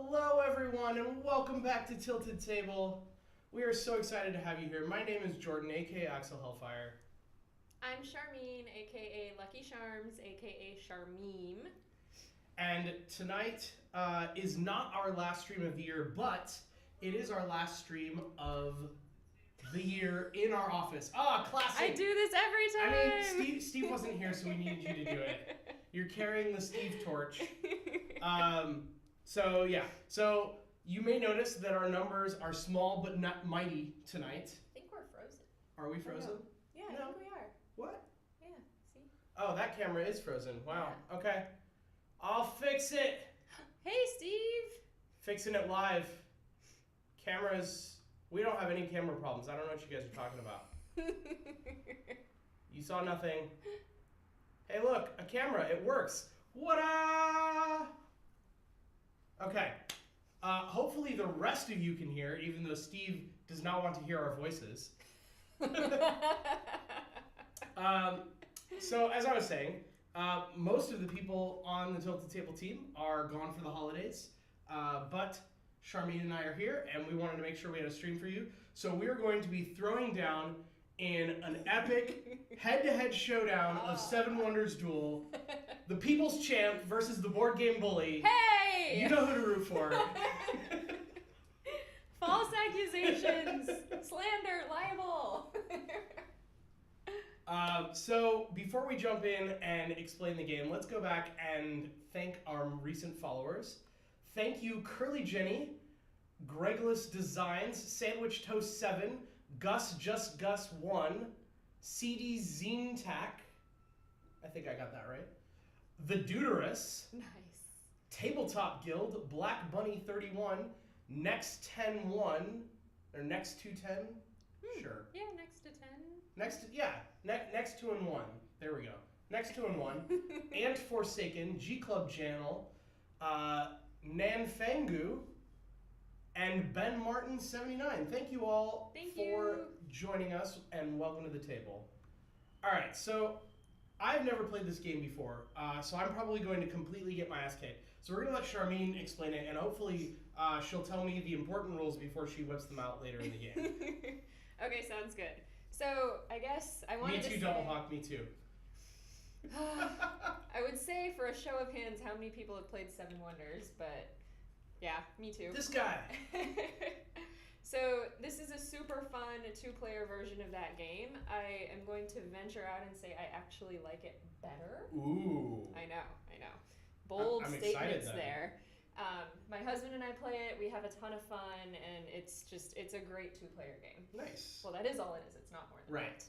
Hello, everyone, and welcome back to Tilted Table. We are so excited to have you here. My name is Jordan, aka Axel Hellfire. I'm Charmine, aka Lucky Charms, aka Charmeme. And tonight is not our last stream of the year, but it is our last stream of the year in our office. Ah, classic! I do this every time! I mean, Steve wasn't here, so we needed you to do it. You're carrying the Steve torch. So you may notice that our numbers are small but not mighty tonight. I think we're frozen. Are we frozen? Yeah, I think we are. What? Yeah, see? Oh, that camera is frozen. Wow. Yeah. Okay. I'll fix it. Hey, Steve. Fixing it live. Cameras. We don't have any camera problems. I don't know what you guys are talking about. You saw nothing. Hey, look, a camera. It works. What-a? Okay. Hopefully the rest of you can hear, even though Steve does not want to hear our voices. So, as I was saying, most of the people on the Tilted Table team are gone for the holidays, but Charmine and I are here, and we wanted to make sure we had a stream for you. So we're going to be throwing down in an epic head-to-head showdown of Seven Wonders Duel. The People's Champ versus the Board Game Bully. Hey! You know who to root for. False accusations, slander, libel. So before we jump in and explain the game, let's go back and thank our recent followers. Thank you, Curly Jenny, Gregless Designs, Sandwich Toast 7, Gus Just Gus 1, CD Zine Tack, I think I got that right, The Deuterus, Nice. Tabletop Guild, Black Bunny 31, Next 10-1, or Next 210, sure. Yeah, next to 10. Next 2 and 1, there we go. Next 2 and 1, Ant Forsaken, G Club Channel, Nanfangu, and Ben Martin 79. Thank you all for joining us and welcome to the table. All right, so I've never played this game before, so I'm probably going to completely get my ass kicked. So we're going to let Charmine explain it, and hopefully she'll tell me the important rules before she whips them out later in the game. Okay, sounds good. So I guess I wanted to say... Me too, Double Hawk, me too. I would say for a show of hands how many people have played Seven Wonders, but yeah, me too. This guy. So this is a super fun two-player version of that game. I am going to venture out and say I actually like it better. Ooh. I know. Bold I'm statements excited, there. My husband and I play it. We have a ton of fun, and it's a great two-player game. Nice. Well, that is all it is. It's not more than right.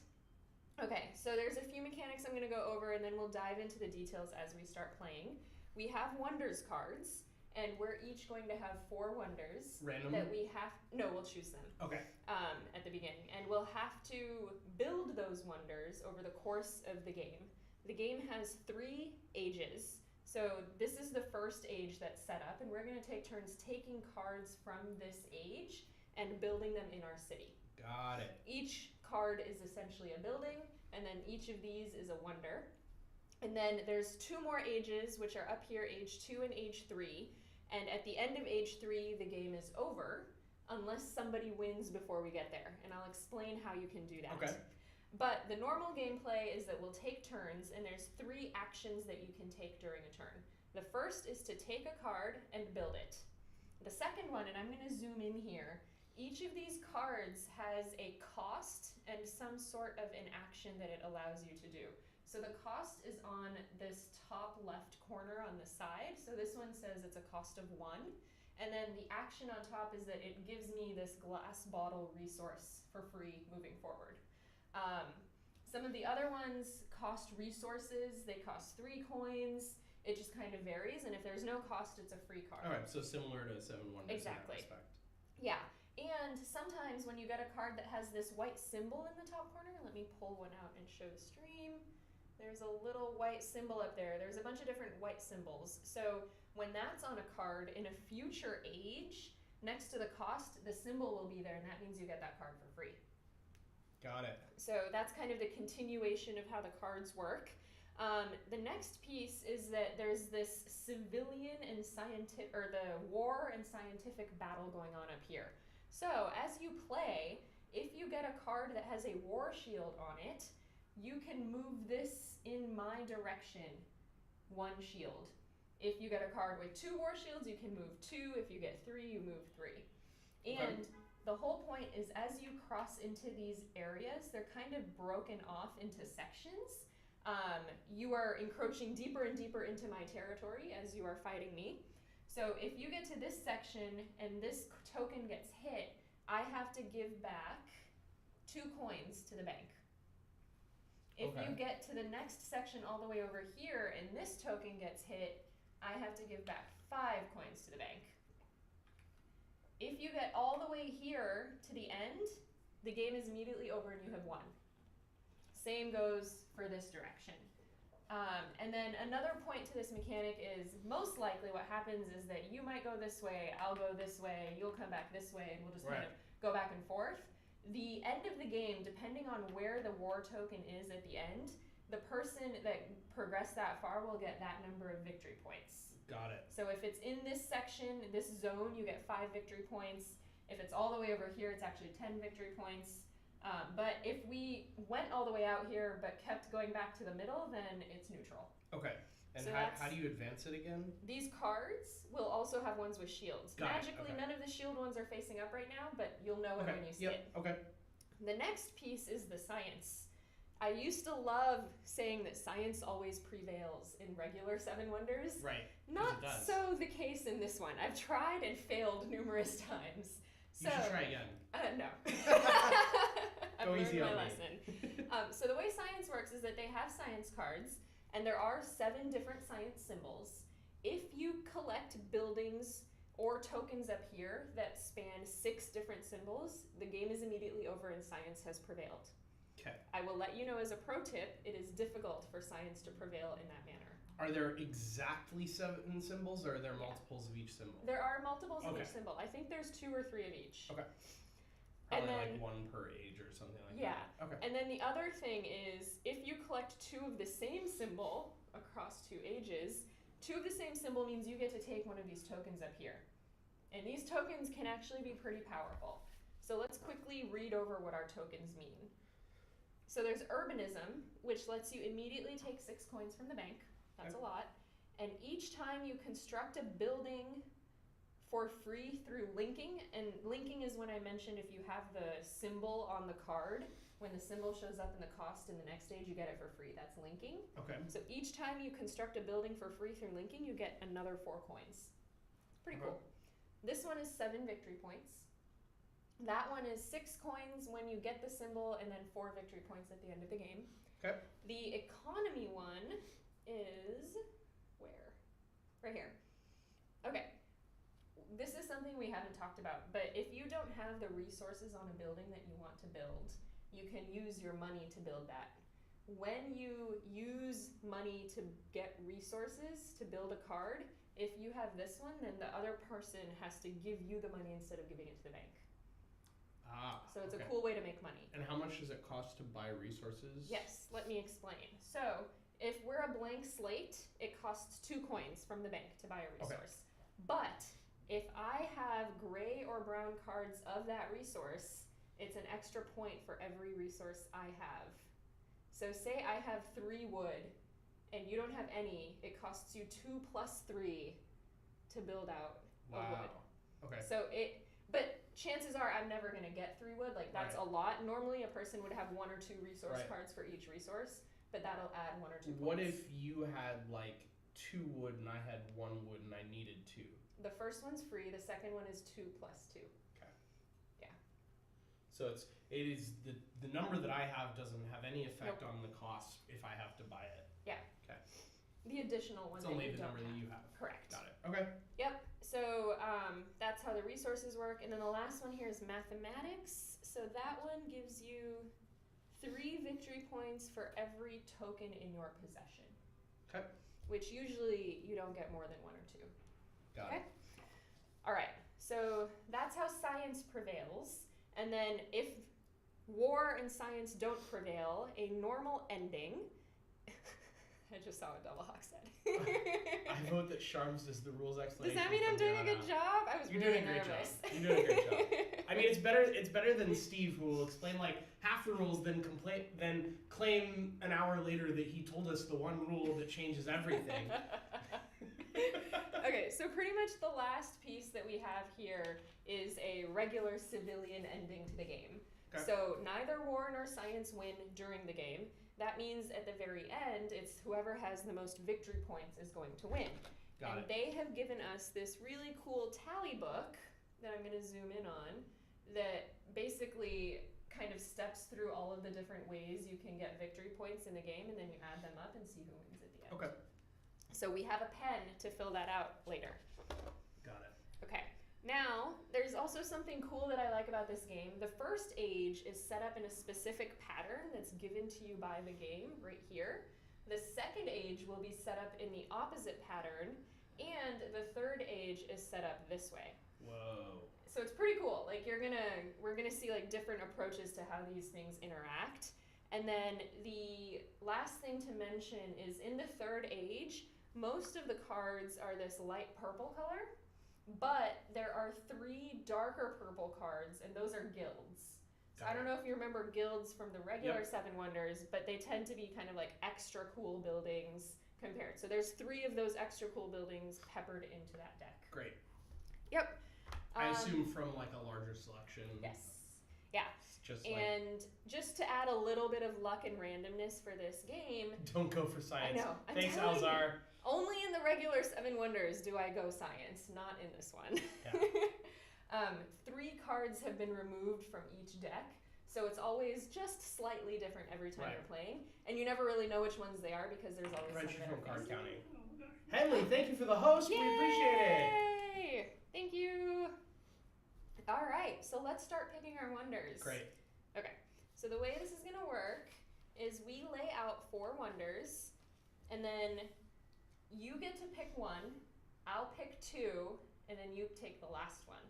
that. Okay, so there's a few mechanics I'm going to go over, and then we'll dive into the details as we start playing. We have Wonders cards, and we're each going to have 4 Wonders. Random? That we have... No, we'll choose them. Okay. At the beginning. And we'll have to build those Wonders over the course of the game. The game has 3 ages. So this is the first age that's set up, and we're going to take turns taking cards from this age and building them in our city. Got it. Each card is essentially a building, and then each of these is a wonder. And then there's 2 more ages, which are up here, age 2 and age 3. And at the end of age 3, the game is over, unless somebody wins before we get there. And I'll explain how you can do that. Okay. But the normal gameplay is that we'll take turns, and there's 3 actions that you can take during a turn. The first is to take a card and build it. The second one, and I'm going to zoom in here, each of these cards has a cost and some sort of an action that it allows you to do. So the cost is on this top left corner on the side. So this one says it's a cost of 1. And then the action on top is that it gives me this glass bottle resource for free moving forward. Some of the other ones cost resources. They cost 3 coins. It just kind of varies. And if there's no cost, it's a free card. All right, so similar to Seven Wonders Exactly. in that respect. Yeah. And sometimes when you get a card that has this white symbol in the top corner, let me pull one out and show the stream. There's a little white symbol up there. There's a bunch of different white symbols. So when that's on a card in a future age, next to the cost, the symbol will be there, and that means you get that card for free. Got it. So that's kind of the continuation of how the cards work. The next piece is that there's this civilian and scientific, or the war and scientific battle going on up here. So as you play, if you get a card that has a war shield on it, you can move this in my direction, 1 shield. If you get a card with 2 war shields, you can move 2. If you get 3, you move 3. And the whole point is as you cross into these areas, they're kind of broken off into sections. You are encroaching deeper and deeper into my territory as you are fighting me. So if you get to this section and this token gets hit, I have to give back 2 coins to the bank. If you get to the next section all the way over here and this token gets hit, I have to give back 5 coins to the bank. If you get all the way here to the end, the game is immediately over and you have won. Same goes for this direction. And then another point to this mechanic is most likely what happens is that you might go this way, I'll go this way, you'll come back this way, and we'll just kind of go back and forth. The end of the game, depending on where the war token is at the end, the person that progressed that far will get that number of victory points. Got it. So if it's in this section, this zone, you get 5 victory points. If it's all the way over here, it's actually 10 victory points. But if we went all the way out here but kept going back to the middle, then it's neutral. Okay. And So how do you advance it again? These cards will also have ones with shields. Got it, Magically, okay. none of the shield ones are facing up right now, but you'll know it when you see it. Okay. The next piece is the science. I used to love saying that science always prevails in regular Seven Wonders. Right. Not it does. so the case in this one. I've tried and failed numerous times. You should try again. No. I've Go learned easy my on me. lesson. So the way science works is that they have science cards, and there are 7 different science symbols. If you collect buildings or tokens up here that span 6 different symbols, the game is immediately over and science has prevailed. Okay. I will let you know as a pro tip, it is difficult for science to prevail in that manner. Are there exactly 7 symbols, or are there multiples of each symbol? There are multiples of each symbol. I think there's 2 or 3 of each. Okay. Probably And then, like 1 per age or something like yeah. that. Okay. And then the other thing is, if you collect 2 of the same symbol across 2 ages, 2 of the same symbol means you get to take one of these tokens up here. And these tokens can actually be pretty powerful. So let's quickly read over what our tokens mean. So there's urbanism, which lets you immediately take 6 coins from the bank. That's a lot. And each time you construct a building for free through linking, and linking is when I mentioned if you have the symbol on the card, when the symbol shows up in the cost in the next stage, you get it for free. That's linking. Okay. So each time you construct a building for free through linking, you get another 4 coins. Pretty cool. This one is 7 victory points. That one is 6 coins when you get the symbol, and then 4 victory points at the end of the game. Okay. The economy one is where? Right here. Okay. This is something we haven't talked about, but if you don't have the resources on a building that you want to build, you can use your money to build that. When you use money to get resources to build a card, if you have this one, then the other person has to give you the money instead of giving it to the bank. So it's a cool way to make money. And how much does it cost to buy resources? Yes, let me explain. So if we're a blank slate, it costs 2 coins from the bank to buy a resource. But if I have gray or brown cards of that resource, it's an extra point for every resource I have. So say I have 3 wood and you don't have any, it costs you 2 plus 3 to build out a wood. Okay. So but chances are I'm never gonna get 3 wood, like that's a lot. Normally a person would have 1 or 2 resource cards for each resource, but that'll add 1 or 2 points. What if you had like 2 wood and I had 1 wood and I needed 2? The first one's free, the second one is 2 plus 2. Okay. Yeah. So it is the number that I have doesn't have any effect on the cost if I have to buy it. Yeah. Okay. The additional one It's that only you the don't number have. that you have. Correct. Got it. Okay. Yep. So that's how the resources work. And then the last one here is mathematics. So that one gives you 3 victory points for every token in your possession. Okay. Which usually you don't get more than 1 or 2. Got Okay. it. All right. So that's how science prevails. And then if war and science don't prevail, a normal ending, I just saw what Double Hawk said. I vote that Sharms does the rules explanation. Does that mean I'm doing a good job? I was You're really doing a great nervous. job. You're doing a great job. I mean, it's better than Steve, who will explain like half the rules, then claim an hour later that he told us the one rule that changes everything. Okay, so pretty much the last piece that we have here is a regular civilian ending to the game. Okay. So neither war nor science win during the game. That means at the very end, it's whoever has the most victory points is going to win. Got it. They have given us this really cool tally book that I'm going to zoom in on that basically kind of steps through all of the different ways you can get victory points in the game, and then you add them up and see who wins at the end. Okay. So we have a pen to fill that out later. Got it. Okay. Now, there's also something cool that I like about this game. The first age is set up in a specific pattern that's given to you by the game right here. The second age will be set up in the opposite pattern, and the third age is set up this way. Whoa. So it's pretty cool. Like we're gonna see like different approaches to how these things interact. And then the last thing to mention is in the third age, most of the cards are this light purple color. But there are 3 darker purple cards, and those are guilds. So I don't know if you remember guilds from the regular Seven Wonders, but they tend to be kind of like extra cool buildings compared. So there's 3 of those extra cool buildings peppered into that deck. Great. Yep. I assume from like a larger selection. Yes. Yeah. Just and just to add a little bit of luck and randomness for this game. Don't go for science. I know. Thanks, Alzar. Only in the regular Seven Wonders do I go science, not in this one. Yeah. 3 cards have been removed from each deck, so it's always just slightly different every time you're playing, and you never really know which ones they are because there's always some that are card missing. counting. Henley, thank you for the host. Yay! We appreciate it. Yay! Thank you. All right, so let's start picking our wonders. Great. Okay, so the way this is going to work is we lay out 4 wonders, and then you get to pick 1, I'll pick 2, and then you take the last one.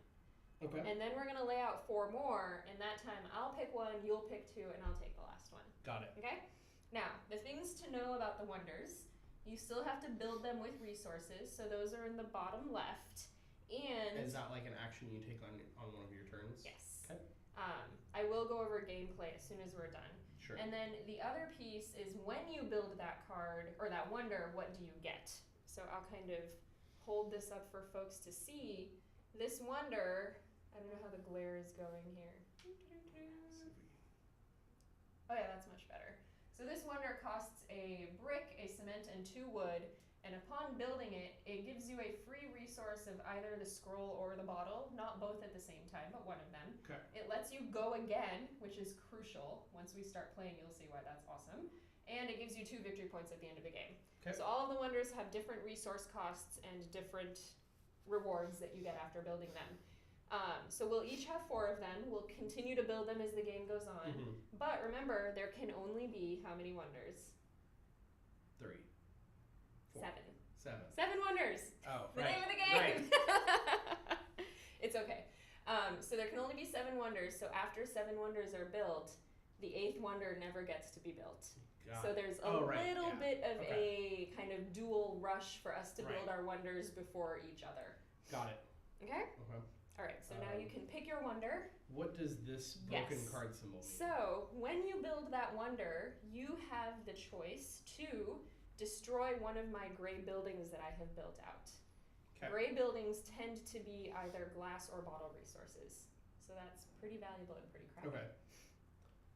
Okay. And then we're going to lay out 4 more, and that time I'll pick 1, you'll pick 2, and I'll take the last one. Got it. Okay? Now, the things to know about the wonders, you still have to build them with resources, so those are in the bottom left. And is that like an action you take on one of your turns? yes. Okay. I will go over gameplay as soon as we're done. Sure. And then the other piece is when you build that card, or that wonder, what do you get? So I'll kind of hold this up for folks to see. This wonder, I don't know how the glare is going here. Oh yeah, that's much better. So this wonder costs a brick, a cement, and 2 wood, and upon building it, it gives you a free resource of either the scroll or the bottle, not both at the same time, but one of them. Okay. It lets you go again, which is crucial. Once we start playing, you'll see why that's awesome. And it gives you 2 victory points at the end of the game. Okay. So all of the wonders have different resource costs and different rewards that you get after building them. So we'll each have 4 of them. We'll continue to build them as the game goes on. Mm-hmm. But remember, there can only be how many wonders? 3. 4. 7. 7. 7 wonders. Oh, The right. name of the game. Right. It's okay. So there can only be 7 wonders. So after 7 wonders are built, the 8th wonder never gets to be built. So there's a little bit of a kind of dual rush for us to build our wonders before each other. Got it. Okay? Okay. All right, so now you can pick your wonder. What does this broken Yes. card symbol mean? So when you build that wonder, you have the choice to destroy one of my gray buildings that I have built out. Okay. Gray buildings tend to be either glass or bottle resources. So that's pretty valuable and pretty crappy. Okay.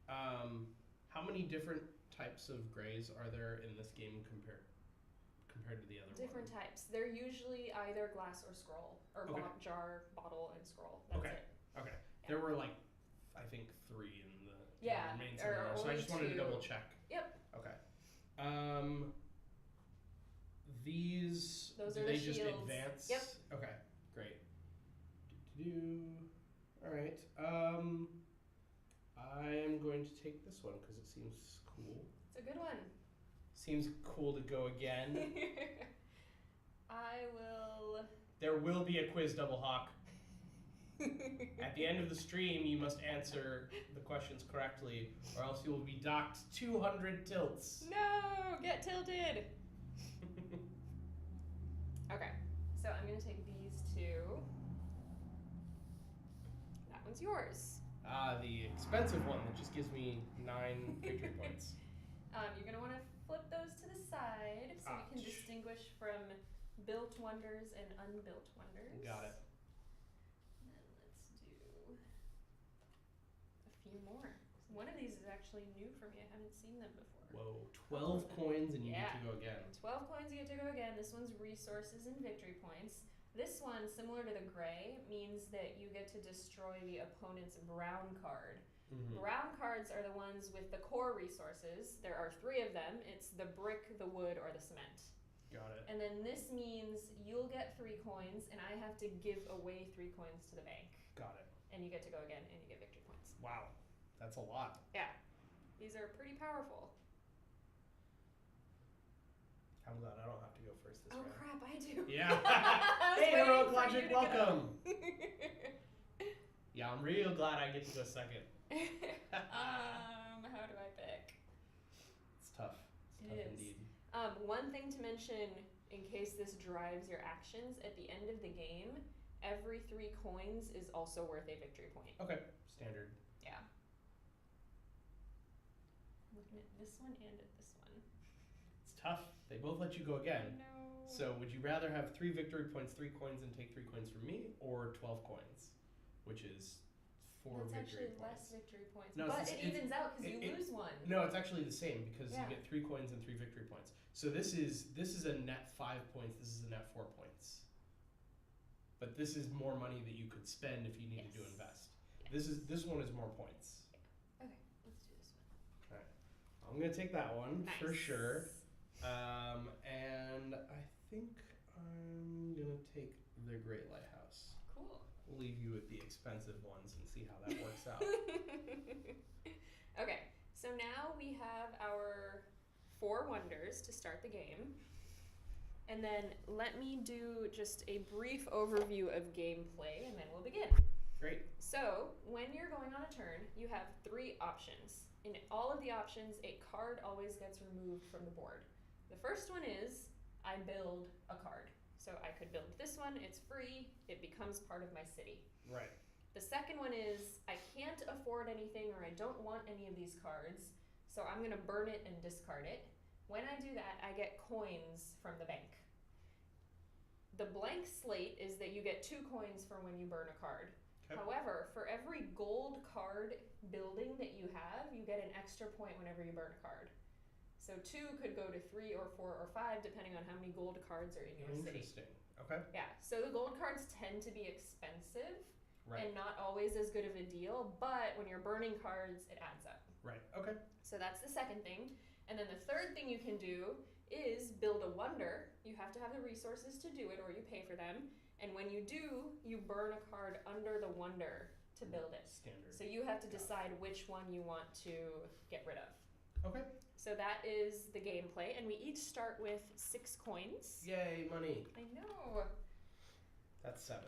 How many different types of grays are there in this game compared to the other Different one? types. They're usually either glass or scroll, or jar, bottle, and scroll. That's it. Okay. Yeah. There were like, I think 3 in the main or scenario, so I only just wanted to 2. double check. Yep. Okay. These Those do are they the just shields. advance? Yep. Okay, great. All right. I am going to take this one because it seems cool. It's a good one. Seems cool to go again. I will. There will be a quiz, Double Hawk. At the end of the stream, you must answer the questions correctly, or else you will be docked 200 tilts. No, get tilted. Okay, so I'm gonna take these two. That one's yours. The expensive one that just gives me 9 victory points. You're gonna want to flip those to the side so we can distinguish from built wonders and unbuilt wonders. Got it. And then let's do a few more. One of these is actually new for me. I haven't seen them before. Whoa, 12 coins and you get to go again. 12 coins, you get to go again. This one's resources and victory points. This one, similar to the gray, means that you get to destroy the opponent's brown card. Brown cards are the ones with the core resources. There are 3 of them. It's the brick, the wood, or the cement. Got it. And then this means you'll get 3 coins, and I have to give away 3 coins to the bank. Got it. And you get to go again, and you get victory points. Wow, that's a lot. Yeah, these are pretty powerful. I'm glad I don't have to go first this Oh round. crap, I do. Yeah. I was Hey, waiting Heroic for Logic, you to go. welcome. Yeah, I'm real glad I get to go second. How do I pick? It's tough. It's tough indeed. One thing to mention, in case this drives your actions, at the end of the game, every 3 coins is also worth a victory point. Okay, standard. Yeah. Looking at this one and at this one. It's tough. They both let you go again. No. So would you rather have 3 victory points, 3 coins, and take 3 coins from me, or 12 coins, which is 4 That's victory actually points? less victory points. No, but it's- it evens out because you it- lose one. No, it's actually the same because Yeah. you get 3 coins and 3 victory points. So this is a net 5 points. This is a net 4 points. But this is more money that you could spend if you needed to Yes. invest. Yes. This one is more points. Okay, let's do this one. All right, I'm gonna take that one for Nice. sure. And I think I'm gonna take the Great Lighthouse. Cool. We'll leave you with the expensive ones and see how that works out. Okay, so now we have our 4 wonders to start the game. And then let me do just a brief overview of gameplay and then we'll begin. Great. So, when you're going on a turn, you have 3 options. In all of the options, a card always gets removed from the board. The first one is, I build a card. So I could build this one, it's free, it becomes part of my city. Right. The second one is, I can't afford anything or I don't want any of these cards, so I'm gonna burn it and discard it. When I do that, I get coins from the bank. The blank slate is that you get 2 coins for when you burn a card. Okay. However, for every gold card building that you have, you get an extra point whenever you burn a card. So 2 could go to 3 or 4 or 5 depending on how many gold cards are in your city. Interesting. Okay. Yeah, so the gold cards tend to be expensive Right. and not always as good of a deal, but when you're burning cards, it adds up. Right. Okay. So that's the second thing. And then the third thing you can do is build a wonder. You have to have the resources to do it or you pay for them. And when you do, you burn a card under the wonder to build it. Standard. So you have to decide which one you want to get rid of. Okay. So that is the gameplay, and we each start with 6 coins. Yay, money. I know. That's 7.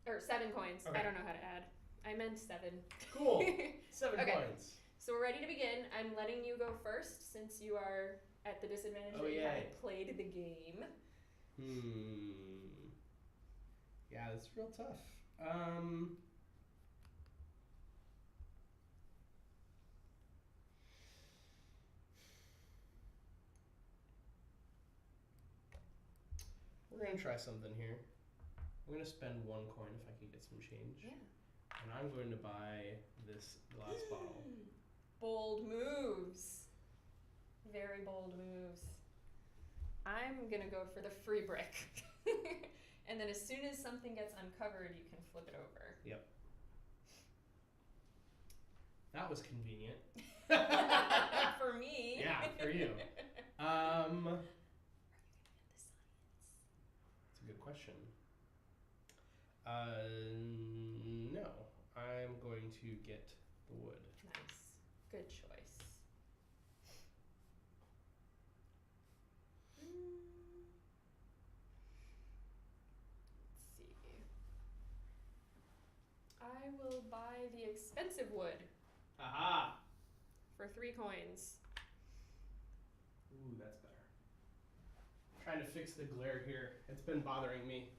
Or 7 coins. Okay. I don't know how to add. I meant 7. Cool. 7 Okay. coins. So we're ready to begin. I'm letting you go first since you are at the disadvantage Oh, that you yay. haven't played the game. Yeah, that's real tough. We're gonna try something here. I'm gonna spend 1 coin if I can get some change. Yeah. And I'm going to buy this glass bottle. Bold moves. Very bold moves. I'm gonna go for the free brick. And then as soon as something gets uncovered, you can flip it over. Yep. That was convenient. For me. Yeah, for you. Are you gonna get the science? That's a good question. No. I'm going to get the wood. Nice. Good choice. Let's see. I will buy the expensive wood. Aha! For 3 coins. Ooh, that's better. I'm trying to fix the glare here. It's been bothering me.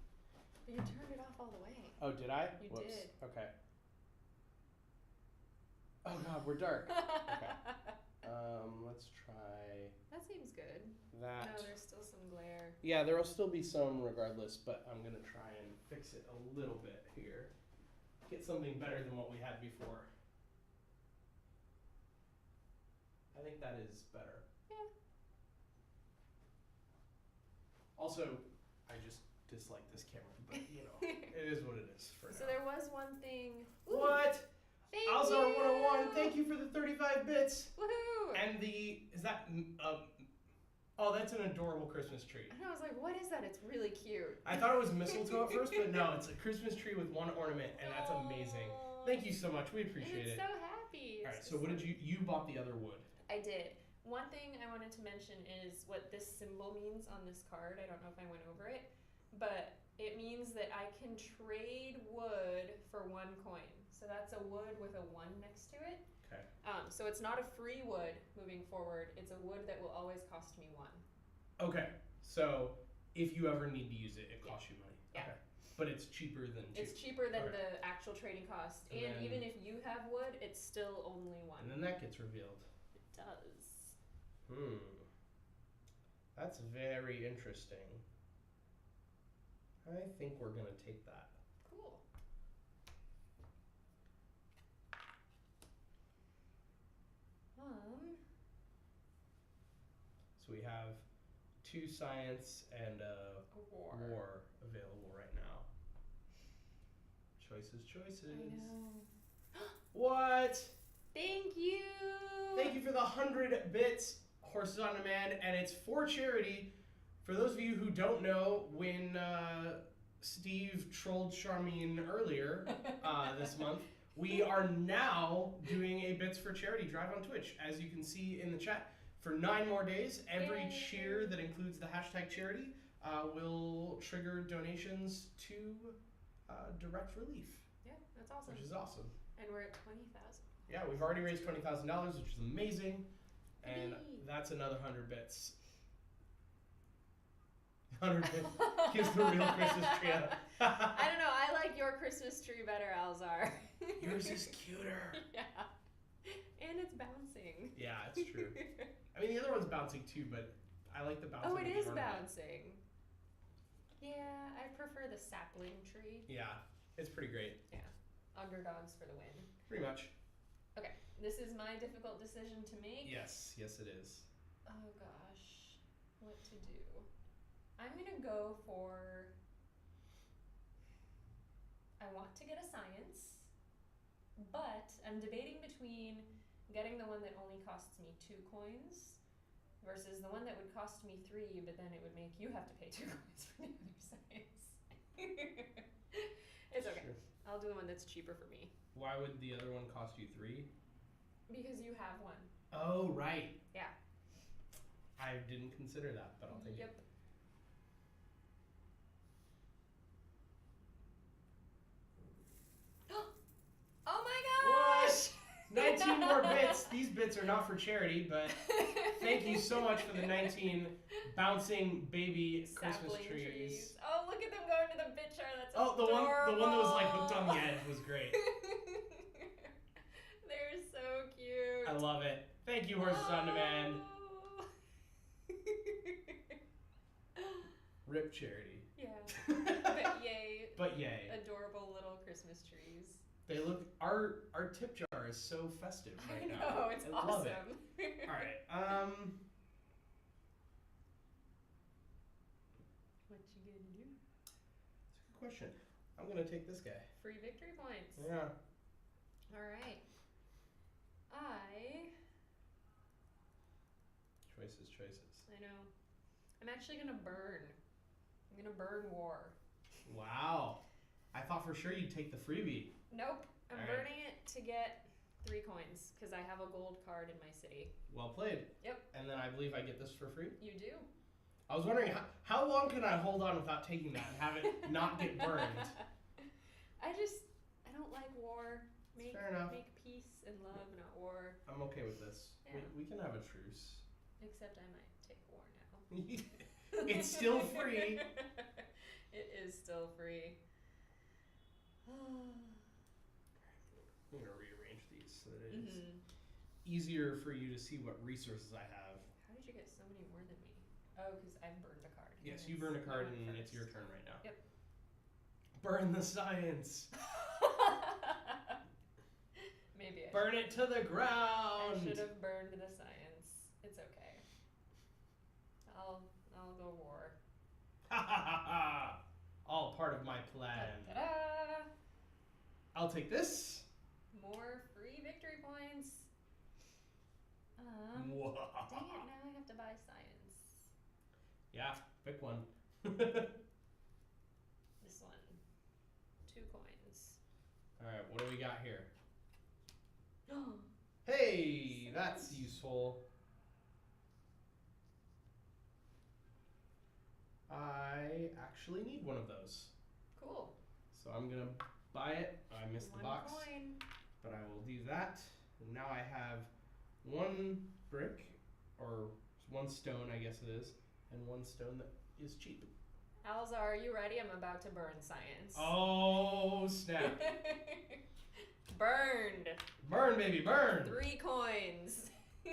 But you turned it off all the way. Oh, did I? You Whoops. did. Okay. Oh god, we're dark. Okay. Let's try That seems good. that. No, there's still some glare. Yeah, there will still be some regardless, but I'm gonna try and fix it a little bit here. Get something better than what we had before. I think that is better. Yeah. Also, I just dislike this camera, but you know, it is what it is for So now. there was one thing. Ooh, What? Thank Alzar you! 101, thank you for the 35 bits. Woohoo! And is that, oh, that's an adorable Christmas tree. And I was like, what is that? It's really cute. I thought it was mistletoe at first, but no, it's a Christmas tree with one ornament, and that's amazing. Aw. Thank you so much, we appreciate And it's it. so happy. All right, It's so what just did you bought the other wood. I did. One thing I wanted to mention is what this symbol means on this card. I don't know if I went over it, but it means that I can trade wood for 1 coin. So that's a wood with a 1 next to it. Okay. So it's not a free wood moving forward. It's a wood that will always cost me 1. Okay, so if you ever need to use it, it costs you money. Yeah. Okay. But it's cheaper than 2. It's cheaper than Okay. the actual trading cost. And And then- even if you have wood, it's still only 1. And then that gets revealed. It does. That's very interesting. I think we're gonna take that. Cool. So we have 2 science and A war. war available right now. Choices, choices. I know. What? Thank you. Thank you for the 100 bits, Horses on Demand, and it's for charity. For those of you who don't know, when Steve trolled Charmine earlier this month, we are now doing a Bits for Charity drive on Twitch. As you can see in the chat, for 9 more days, every Yay. cheer that includes the hashtag charity will trigger donations to Direct Relief, Yeah, that's awesome. which is awesome. And we're at 20,000. Yeah, we've already raised $20,000, which is amazing. And Yay. that's another 100 bits. 100 bits gives the real Christmas tree a... I don't know. I like your Christmas tree better, Alzar. Yours is cuter. Yeah. And it's bouncing. Yeah, it's true. I mean, the other one's bouncing too, but I like the bouncing. Oh, it of the is ornament. bouncing. Yeah, I prefer the sapling tree. Yeah, it's pretty great. Underdogs for the win. Pretty much. Okay, this is my difficult decision to make. Yes, yes it is. Oh gosh, what to do? I'm gonna go for. I want to get a science, but I'm debating between getting the one that only costs me 2 coins versus the one that would cost me 3, but then it would make you have to pay 2 coins for the other science. It's okay. Sure. I'll do the one that's cheaper for me. Why would the other one cost you 3? Because you have one. Oh, right. Yeah. I didn't consider that, but I'll take Yep. it. Oh my gosh! 19 more bits. These bits are not for charity, but thank you so much for the 19 bouncing baby Christmas Sapling trees. Oh, look at them going to the bit jar. That's Oh, the adorable. one that was like hooked on the edge was great. They're so cute. I love it. Thank you, Horses on Demand. Oh. Rip charity. Yeah. But yay. But yay. Adorable little Christmas trees. They look, our tip jar is so festive right I now. know, it's I awesome. love it. All right. What you gonna do? That's a good question. I'm gonna take this guy. Free victory points. Yeah. All right. Choices. I know. I'm actually gonna burn. I'm gonna burn war. Wow. I thought for sure you'd take the freebie. Nope. I'm All right. burning it to get 3 coins because I have a gold card in my city. Well played. Yep. And then I believe I get this for free. You do. I was wondering how long can I hold on without taking that and have it not get burned? I don't like war. Fair enough. Make peace and love, not war. I'm okay with this. Yeah. We can have a truce. Except I might take war now. It's still free. It is still free. I'm gonna rearrange these so that it is easier for you to see what resources I have. How did you get so many more than me? Oh, because I burned a card. Yes, you burned a card and it's your turn right now. Yep. Burn the science. Maybe I Burn it to the ground. I should have burned the science. It's okay. I'll go war. Ha ha ha ha! All part of my plan. Ta-da! I'll take this. More free victory points. Whoa. Dang it! Now I have to buy science. Yeah, pick one. This one. 2 coins. All right, what do we got here? Hey, that's useful. I actually need one of those. Cool. So I'm gonna buy it. I missed the box, Coin. but I will do that. And now I have 1 brick, or 1 stone, I guess it is, and 1 stone that is cheap. Alza, are you ready? I'm about to burn science. Oh, snap. Burned. Burn, baby, burn. 3 coins.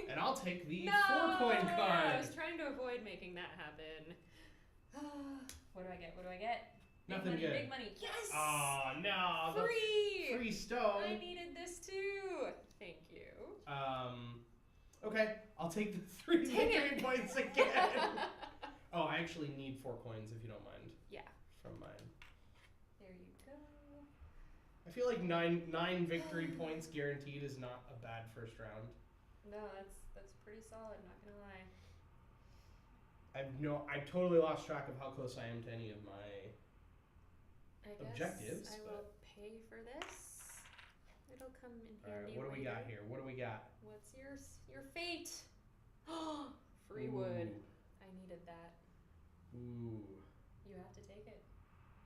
And I'll take the No! 4-coin card. I was trying to avoid making that happen. What do I get? What do I get? Nothing big money, good. Big money. Yes! Oh, no. Free! The free stone. I needed this too. Thank you. Okay. I'll take the 3 victory points again. Oh, I actually need 4 coins if you don't mind. Yeah. From mine. There you go. I feel like 9 victory points guaranteed is not a bad first round. No, that's pretty solid, not gonna lie. I totally lost track of how close I am to any of my objectives. I will pay for this. It'll come in handy. Alright, what do we got here? What do we got? What's your fate? Free wood. I needed that. Ooh. You have to take it.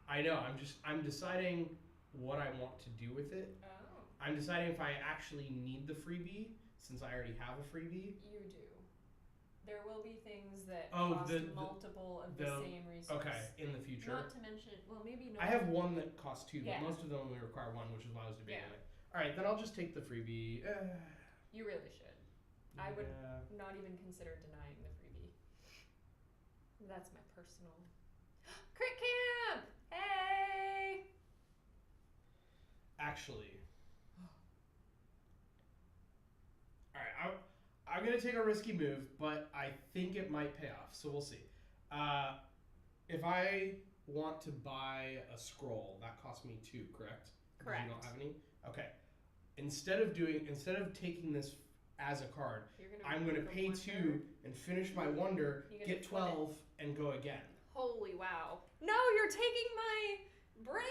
I know, I'm deciding what I want to do with it. Oh. I'm deciding if I actually need the freebie, since I already have a freebie. You do. There will be things that Oh, cost multiple of the same resource. Okay, in the future. Not to mention, well, maybe no. I have 1 that costs 2, Yeah. but most of them only require 1, which is why I was debating Yeah. it. Alright, then I'll just take the freebie. You really should. I would Yeah. not even consider denying the freebie. That's my personal. Crit camp! Hey! Actually. Alright, I'm going to take a risky move, but I think it might pay off, so we'll see. If I want to buy a scroll, that costs me 2, correct? Correct. You don't have any? Okay. Instead of taking this as a card, I'm going to pay 2 and finish my wonder, get 12, and go again. Holy wow. No, you're taking my brick!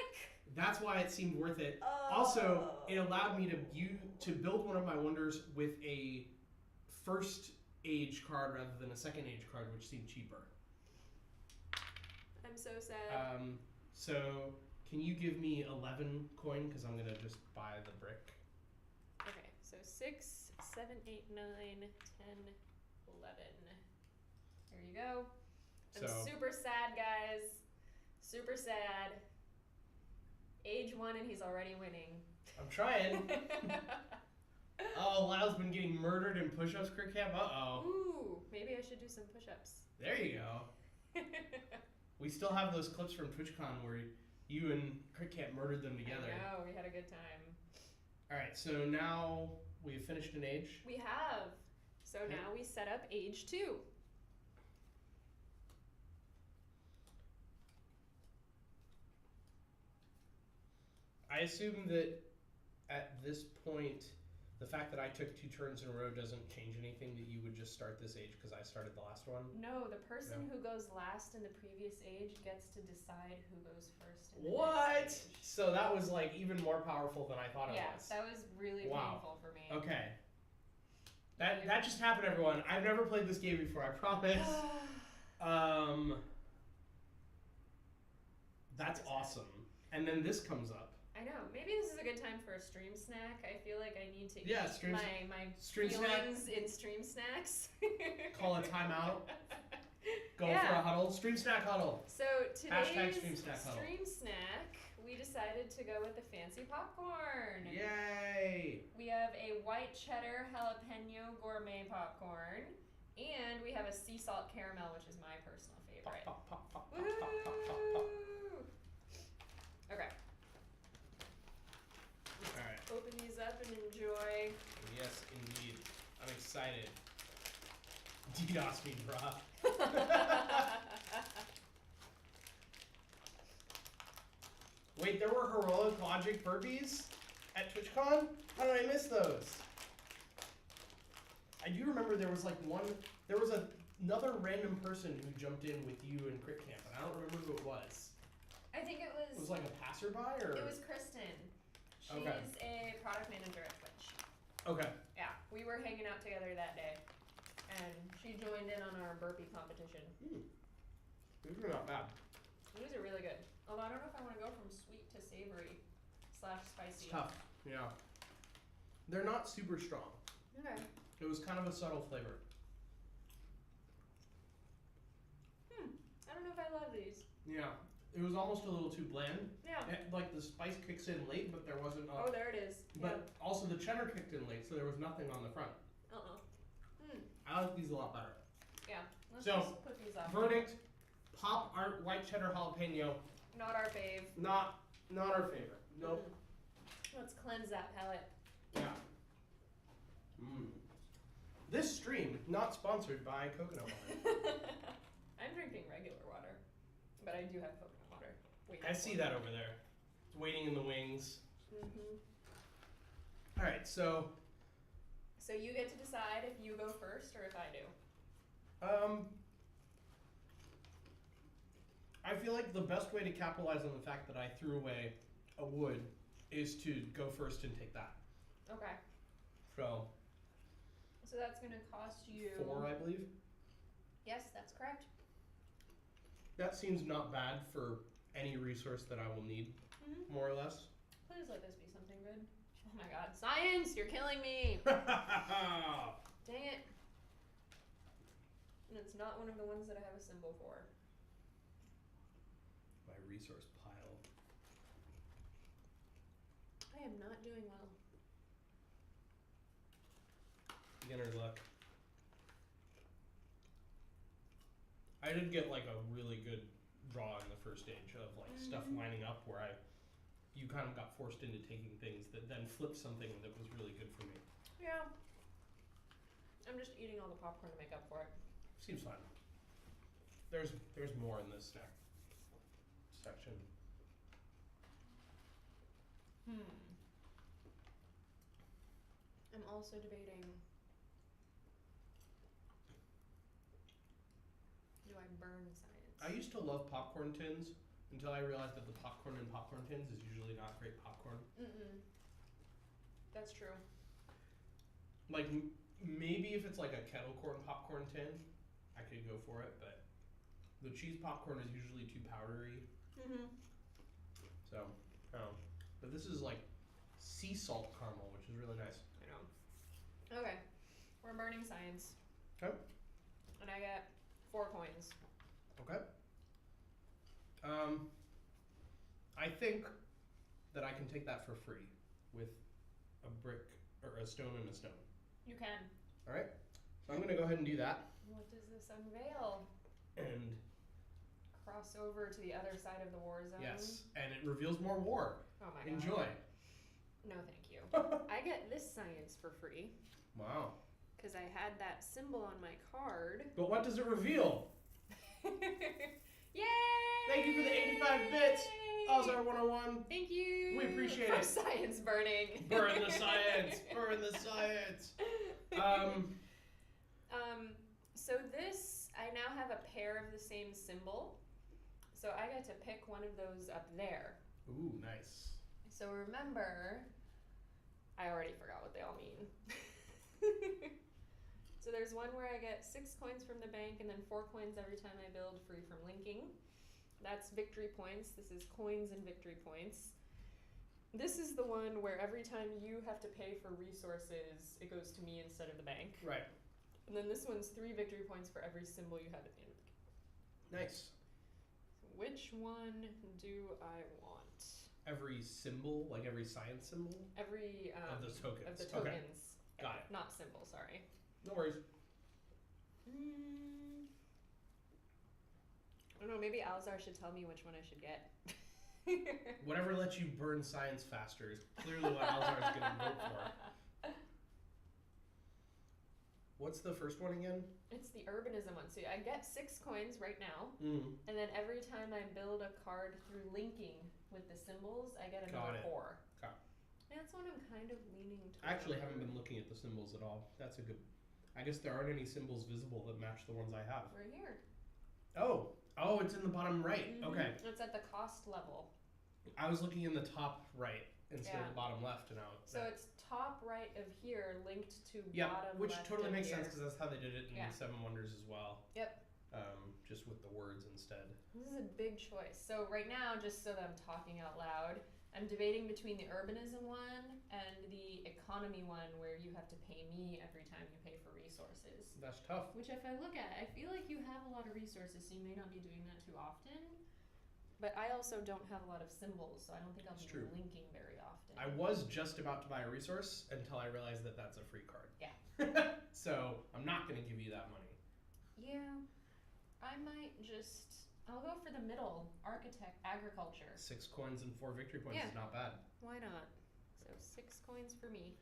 That's why it seemed worth it. Oh. Also, it allowed me to build one of my wonders with a first age card rather than a second age card, which seemed cheaper. I'm so sad. So can you give me 11 coin, because I'm going to just buy the brick. Okay, so 6, 7, 8, 9, 10, 11. There you go. I'm super sad, guys. Super sad. Age 1 and he's already winning. I'm trying. Oh, Lyle's been getting murdered in push-ups, Crit Camp. Uh-oh. Ooh, maybe I should do some push-ups. There you go. We still have those clips from TwitchCon where you and Crit Camp murdered them together. I know, we had a good time. Alright, so now we've finished an age. We have. So now we set up age 2. I assume that at this point, the fact that I took 2 turns in a row doesn't change anything, that you would just start this age because I started the last one? No, the person who goes last in the previous age gets to decide who goes first in the What? next age. So that was like even more powerful than I thought it was. Yeah, that was really painful for me. Okay. That just happened, everyone. I've never played this game before, I promise. That's awesome. And then this comes up. I know. Maybe this is a good time for a stream snack. I feel like I need to eat my stream feelings in stream snacks. Call a timeout. Go for a huddle. Stream snack huddle. So today's stream snack, we decided to go with the fancy popcorn. Yay! We have a white cheddar jalapeno gourmet popcorn, and we have a sea salt caramel, which is my personal favorite. Pop, pop, pop, pop, Woo! pop, pop, pop, pop. Okay. All right. Open these up and enjoy. Yes, indeed. I'm excited. DDoS me, brah. Wait, there were heroic logic burpees at TwitchCon? How did I miss those? I do remember there was another random person who jumped in with you in Crit Camp, and I don't remember who it was. I think it was. It was like a passerby, or? It was Kristen. She's a product manager at Twitch. Okay. Yeah, we were hanging out together that day, and she joined in on our burpee competition. These are not bad. These are really good. Although I don't know if I want to go from sweet to savory / spicy. It's tough, yeah. They're not super strong. Okay. It was kind of a subtle flavor. I don't know if I love these. Yeah. It was almost a little too bland. Yeah. Like the spice kicks in late, but there wasn't. Oh, there it is. But also the cheddar kicked in late, so there was nothing on the front. I like these a lot better. Yeah. Let's So, just put these up. Verdict: Pop Art white cheddar jalapeno. Not our fave. Not our favorite. Nope. Let's cleanse that palate. Yeah. This stream not sponsored by coconut water. I'm drinking regular water, but I do have coconut water. I see that over there. It's waiting in the wings. All right, so. So you get to decide if you go first or if I do. I feel like the best way to capitalize on the fact that I threw away a wood is to go first and take that. Okay. So that's gonna cost you 4, I believe. Yes, that's correct. That seems not bad for any resource that I will need, more or less. Please let this be something good. Oh my god, science! You're killing me! Dang it. And it's not one of the ones that I have a symbol for. My resource pile. I am not doing well. Beginner's luck. I did get like a really good draw in the first stage of like stuff lining up where you kind of got forced into taking things that then flipped something that was really good for me. Yeah. I'm just eating all the popcorn to make up for it. Seems fine. There's more in this snack section. I'm also debating, do I burn science? I used to love popcorn tins until I realized that the popcorn in popcorn tins is usually not great popcorn. That's true. Like maybe if it's like a kettle corn popcorn tin, I could go for it, but the cheese popcorn is usually too powdery. So, but this is like sea salt caramel, which is really nice. I know. Okay, we're burning science. Okay. And I get 4 coins. Okay. I think that I can take that for free with a brick or a stone and a stone. You can. All right. So I'm gonna go ahead and do that. What does this unveil? And cross over to the other side of the war zone. yes, and it reveals more war. Oh my god. Enjoy. No, thank you. I get this science for free. Wow. Because I had that symbol on my card. But what does it reveal? Yay! Thank you for the 85 bits, Ozar 101. Thank you. We appreciate for it. Science burning. Burn the science. Burn the science. So this, I now have a pair of the same symbol. So I get to pick one of those up there. Ooh, nice. So remember, I already forgot what they all mean. So there's one where I get 6 coins from the bank and then 4 coins every time I build free from linking. That's victory points. This is coins and victory points. This is the one where every time you have to pay for resources, it goes to me instead of the bank. Right. And then this one's 3 victory points for every symbol you have at the end of the game. Nice. Which one do I want? Every symbol, like every science symbol? Every of those tokens. Of the tokens. Okay. Got it. Not symbol, sorry. No worries. I don't know, maybe Alzar should tell me which one I should get. Whatever lets you burn science faster is clearly what Alzar's going to vote for. What's the first one again? It's the urbanism one. So I get 6 coins right now, and then every time I build a card through linking with the symbols, I get another 4. Got it. That's what I'm kind of leaning towards. I actually haven't been looking at the symbols at all. That's a good... I guess there aren't any symbols visible that match the ones I have. Right here. Oh, it's in the bottom right. Okay. It's at the cost level. I was looking in the top right instead of the bottom left, and so it's top right of here linked to bottom which left totally of makes here. sense because that's how they did it in Seven Wonders as well. Yep. Just with the words instead. This is a big choice. So right now, just so that I'm talking out loud, I'm debating between the urbanism one and the economy one, where you have to pay me every time you pay for resources. That's tough. Which, if I look at, I feel like you have a lot of resources, so you may not be doing that too often. But I also don't have a lot of symbols, so I don't think I'll be linking very often. I was just about to buy a resource until I realized that that's a free card. Yeah. So I'm not going to give you that money. Yeah. I might just... I'll go for the middle. Architect, agriculture. 6 coins and 4 victory points is not bad. Why not? So 6 coins for me.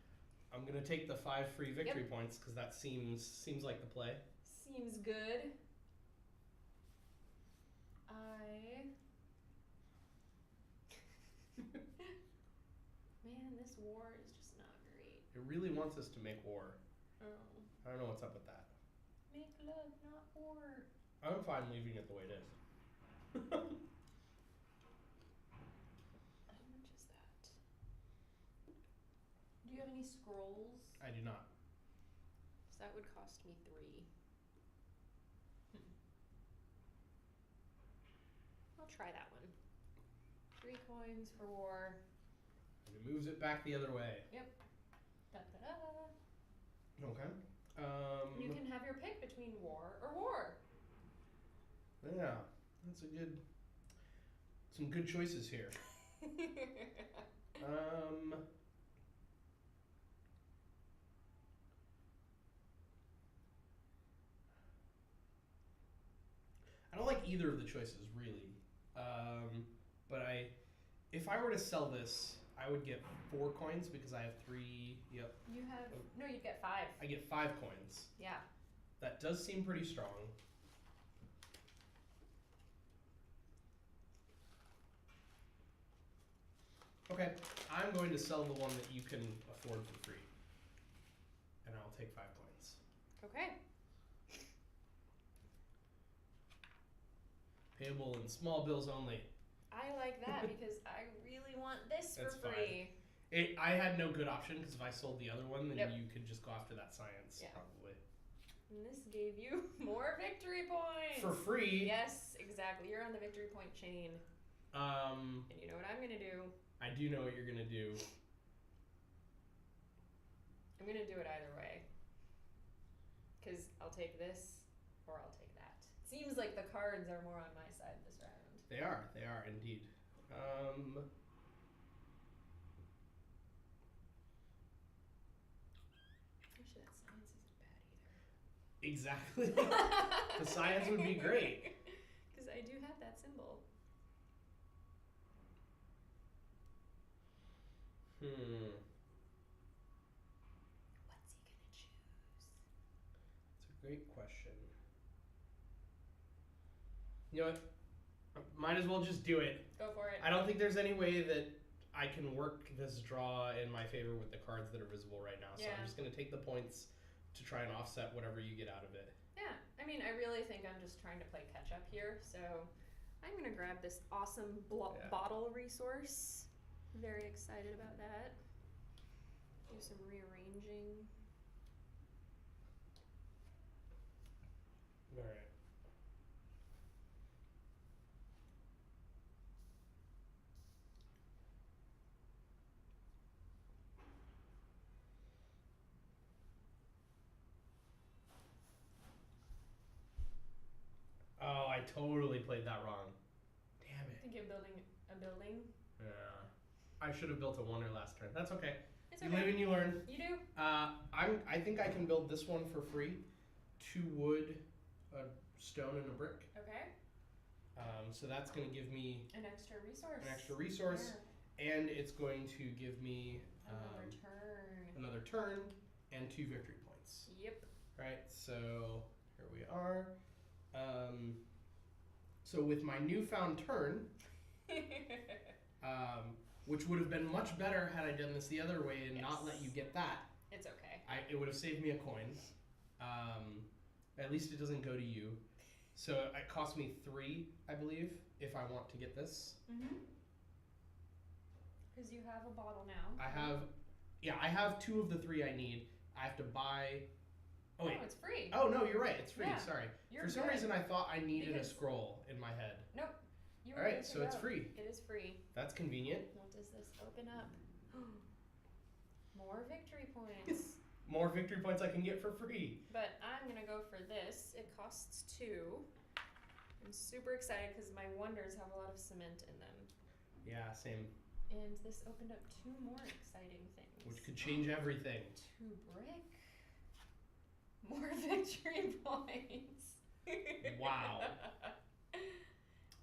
I'm going to take the 5 free victory points because that seems like the play. Seems good. Man, this war is just not great. It really wants us to make war. Oh. I don't know what's up with that. Make love, not war. I'm fine leaving it the way it is. How much is that? Do you have any scrolls? I do not. So that would cost me 3. I'll try that one. 3 coins for war. And it moves it back the other way. Yep. Da-da-da. Okay. You can have your pick between war or war. Yeah, that's some good choices here. I don't like either of the choices really. But if I were to sell this, I would get 4 coins because I have 3. Yep. You have no. You'd get 5. I get 5 coins. Yeah. That does seem pretty strong. Okay, I'm going to sell the one that you can afford for free. And I'll take 5 coins. Okay. Payable in small bills only. I like that because I really want this for free. I had no good option because if I sold the other one, then you could just go after that science, probably. And this gave you more victory points. For free? Yes, exactly. You're on the victory point chain. And you know what I'm going to do? I do know what you're going to do. I'm going to do it either way. Because I'll take this or I'll take that. Seems like the cards are more on my side this round. They are indeed. Actually, that science isn't bad either. Exactly. The science would be great. Because I do have that symbol. What's he gonna choose? It's a great question. You know what? Might as well just do it. Go for it. I don't think there's any way that I can work this draw in my favor with the cards that are visible right now. So I'm just going to take the points to try and offset whatever you get out of it. Yeah. I mean, I really think I'm just trying to play catch up here. So I'm going to grab this awesome bottle resource. Very excited about that. Do some rearranging. All right. totally played that wrong. Damn I it. think you're building a building. Yeah. I should have built a wonder last turn. That's okay. It's You okay. live and you learn. You do? I think I can build this one for free. 2 wood, a stone, and a brick. Okay. So that's going to give me An extra resource. an extra resource, and it's going to give me Another turn. another turn and 2 victory points. Yep. Right, so here we are. So with my newfound turn, which would have been much better had I done this the other way and not let you get that. It's okay. It would have saved me a coin. At least it doesn't go to you. So it cost me 3, I believe, if I want to get this. Because you have a bottle now. I have 2 of the 3 I need. I have to buy. Oh wait. Oh, it's free. Oh no, you're right. It's free. Yeah, Sorry. You're For some good. reason, I thought I needed Because- a scroll in my head. Nope. You All were right, good to so it's go. free. It is free. That's convenient. What does this open up? More victory points. More victory points I can get for free. But I'm gonna go for this. It costs 2. I'm super excited because my wonders have a lot of cement in them. Yeah, same. And this opened up 2 more exciting things. Which could change everything. 2 brick. More victory points. Wow.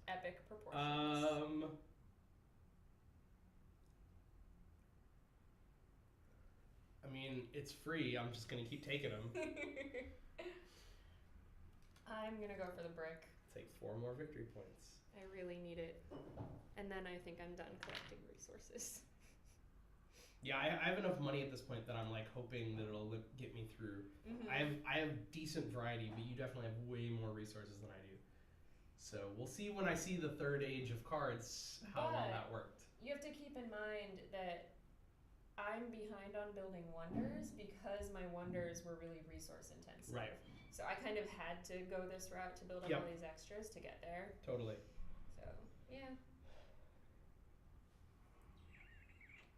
Epic proportions. I mean, it's free. I'm just gonna keep taking them. I'm gonna go for the brick. Take 4 more victory points. I really need it. And then I think I'm done collecting resources. Yeah, I have enough money at this point that I'm like hoping that it'll get me through. I have decent variety, but you definitely have way more resources than I do. So we'll see when I see the 3rd age of cards how well that worked. You have to keep in mind that I'm behind on building wonders because my wonders were really resource intensive. Right. So I kind of had to go this route to build up all these extras to get there. Totally. So, yeah.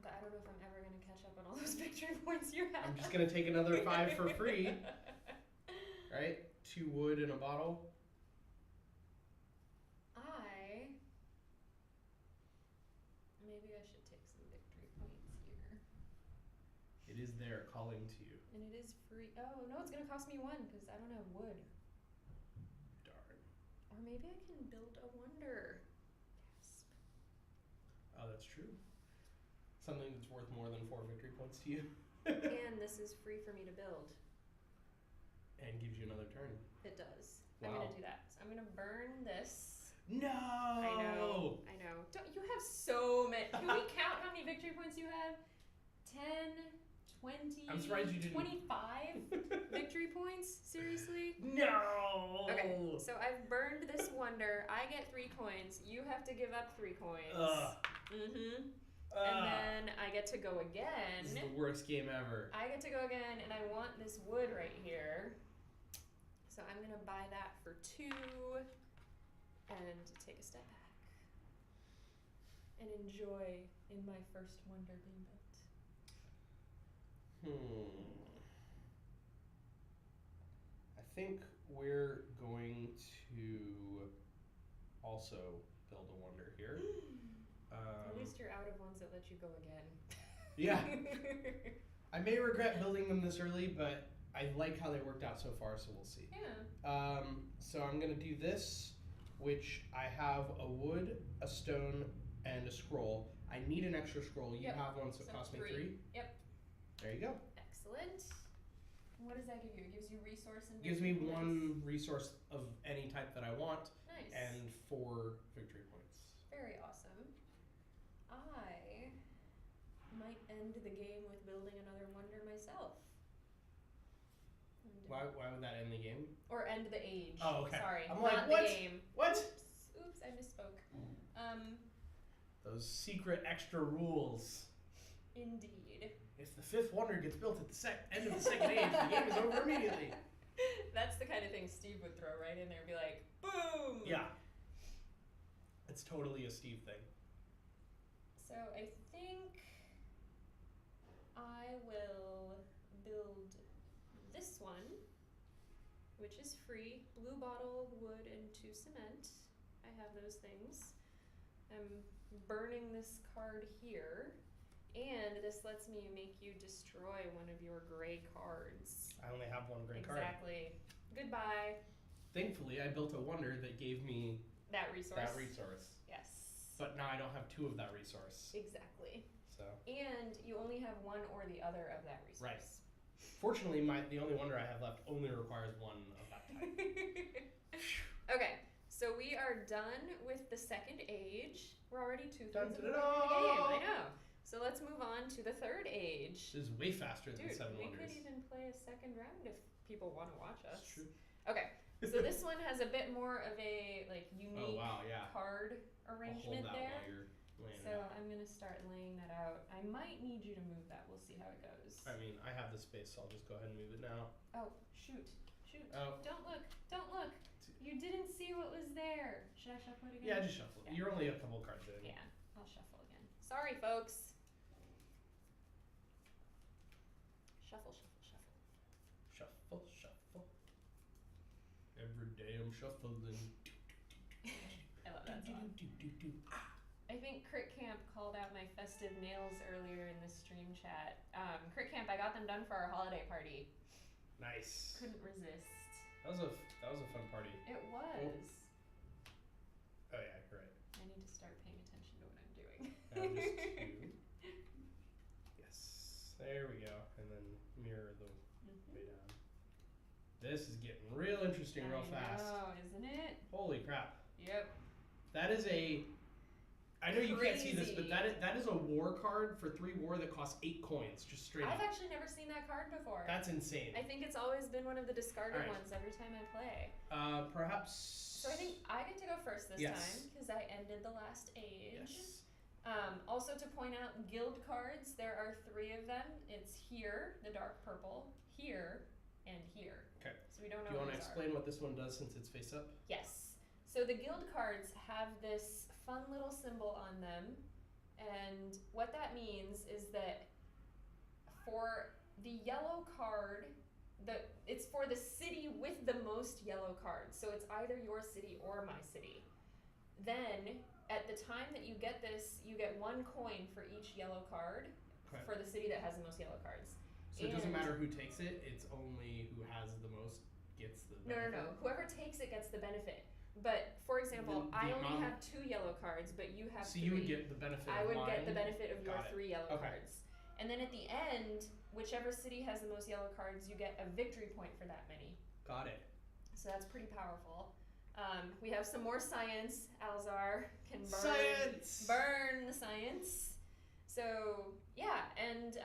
But I don't know if I'm ever going to catch up on all those victory points you have. I'm just going to take another 5 for free. Right? 2 wood in a bottle. Maybe I should take some victory points here. It is there calling to you. And it is free. Oh, no, it's going to cost me 1 because I don't have wood. Darn. Or maybe I can build a wonder. Yes. Oh, that's true. Something that's worth more than 4 victory points to you. And this is free for me to build. And gives you another turn. It does. Wow. I'm going to do that. So I'm going to burn this. No! I know. Don't, you have so many. Can we count how many victory points you have? 10, 20, I'm surprised you didn't. 25 victory points? Seriously? No! Okay, so I've burned this wonder. I get 3 coins. You have to give up 3 coins. And then I get to go again. This is the worst game ever. I get to go again, and I want this wood right here. So I'm going to buy that for 2 and take a step back and enjoy in my first wonder being built. I think we're going to also build a wonder here. At least you're out of ones that let you go again. Yeah. I may regret building them this early, but I like how they worked out so far, so we'll see. Yeah. So I'm going to do this, which I have a wood, a stone, and a scroll. I need an extra scroll. You have one, so it costs me 3. Yep. There you go. Excellent. What does that give you? It gives you resource and Gives me victory points. 1 resource of any type that I want, Nice. and 4 victory points. Very awesome. I might end the game with building another wonder myself. Why would that end the game? Or end the age. Oh, okay. Sorry, I'm not like, the what? game. What? Oops, I misspoke. Those secret extra rules. Indeed. If the 5th wonder gets built at the end of the 2nd age, the game is over immediately. That's the kind of thing Steve would throw right in there and be like, boom! Yeah. It's totally a Steve thing. So I think I will build this one which is free. Blue bottle, wood, and 2 cement. I have those things. I'm burning this card here, and this lets me make you destroy one of your gray cards. I only have one gray card. Exactly. Goodbye. Thankfully, I built a wonder that gave me That resource. Yes. But now I don't have 2 of that resource. Exactly. So. And you only have one or the other of that resource. Right. Fortunately, the only wonder I have left only requires 1 of that type. Okay, so we are done with the second age. We're already 2/3 of the way Dun, through the dun, game. dun. I know. So let's move on to the third age. This is way faster than Dude, 7 we Wonders. could even play a second round if people want to watch us. That's true. Okay, so this one has a bit more of a unique card I'll arrangement hold that there. while you're laying So it out. I'm gonna start laying that out. I might need you to move that. We'll see how it goes. I mean, I have the space, so I'll just go ahead and move it now. Oh, shoot. Oh. Don't look. You didn't see what was there. Should I shuffle it again? Yeah, just shuffle it. Yeah. You're only a couple cards in. Yeah, I'll shuffle again. Sorry, folks. Shuffle. Shuffle. Every day I'm shuffling. I love that song. I think Crit Camp called out my festive nails earlier in the stream chat. Crit Camp, I got them done for our holiday party. Nice. Couldn't resist. That was a fun party. It was. Oh yeah, you're right. I need to start paying attention to what I'm doing. I have just 2. Yes. There we go. And then mirror the way down. This is getting real interesting real fast. Oh, isn't it? Holy crap. Yep. That is I know you can't see this, but Crazy. that is a war card for 3 war that costs 8 coins, just straight I've up. actually never seen that card before. That's insane. I think it's always been one of the discarded Alright. ones every time I play. Perhaps. So I think I get to go first this Yes. time because I ended the last age. Yes. Also to point out, guild cards, there are 3 of them. It's here, the dark purple, here, and here. Okay. So we don't know Do you want what to these explain what this one does since it's face up? Yes. So the guild cards have this fun little symbol on them, and what that means is that for the yellow card, it's for the city with the most yellow cards. So it's either your city or my city. Then at the time that you get this, you get 1 coin for each yellow card for the city that has the most yellow cards. So it doesn't matter who takes it, it's only who has the most gets the benefit? No. Whoever takes it gets the benefit. But for example, I only have 2 yellow cards, but you have 3. So you would get the benefit I of would mine? get the benefit of your Got it. 3 yellow Okay. cards. And then at the end, whichever city has the most yellow cards, you get a victory point for that many. Got it. So that's pretty powerful. We have some more science. Alzar can burn the science. So yeah, and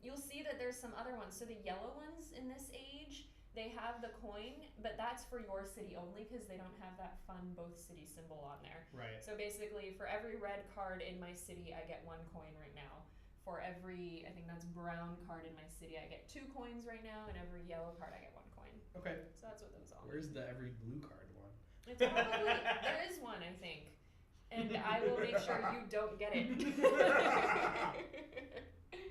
you'll see that there's some other ones. So the yellow ones in this age, they have the coin, but that's for your city only because they don't have that fun both city symbol on there. Right. So basically, for every red card in my city, I get 1 coin right now. For every, I think that's brown card in my city, I get 2 coins right now, and every yellow card, I get 1 coin. Okay. So that's what those all Where's the every blue card one? It's probably, there is one, I think. And I will make sure you don't get it.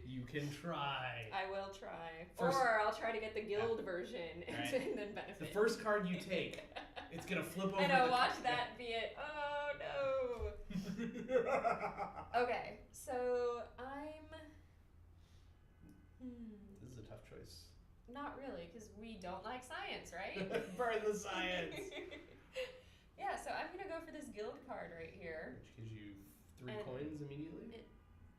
You can try. I will try. First, or I'll try to get the guild version and, Right. and then benefit. The first card you take, it's gonna flip over. I know, the watch card. that be it. Oh no. Okay, so I'm. This is a tough choice. Not really, because we don't like science, right? Burn the science. Yeah, so I'm gonna go for this guild card right here. Which gives you 3 And coins immediately.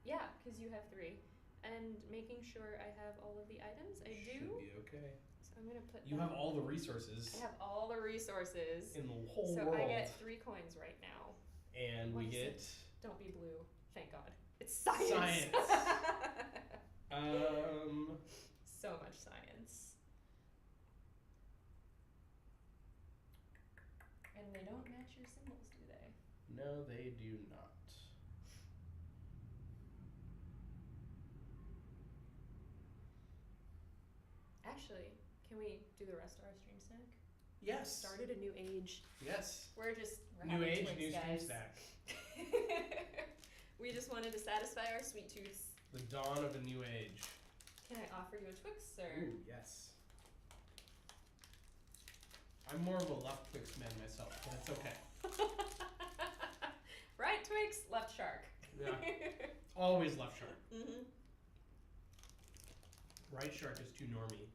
Yeah, because you have 3. And making sure I have all of the items. I Should do. be okay. So I'm gonna put. You have all the resources. I have all the resources. In the whole so world. I get 3 coins right now. And What we is get. Don't be blue. Thank God. It's science. Science. So much science. And they don't match your symbols, do they? No, they do not. Actually, can we do the rest of our stream snack? Yes. Started a new age. Yes. We're New having age, Twix, new stream guys. snack. We just wanted to satisfy our sweet tooths. The dawn of a new age. Can I offer you a Twix, sir? Ooh, yes. I'm more of a left Twix man myself, but it's okay. Right Twix, left shark. Yeah. Always left shark. Mm-hmm. Right shark is too normie.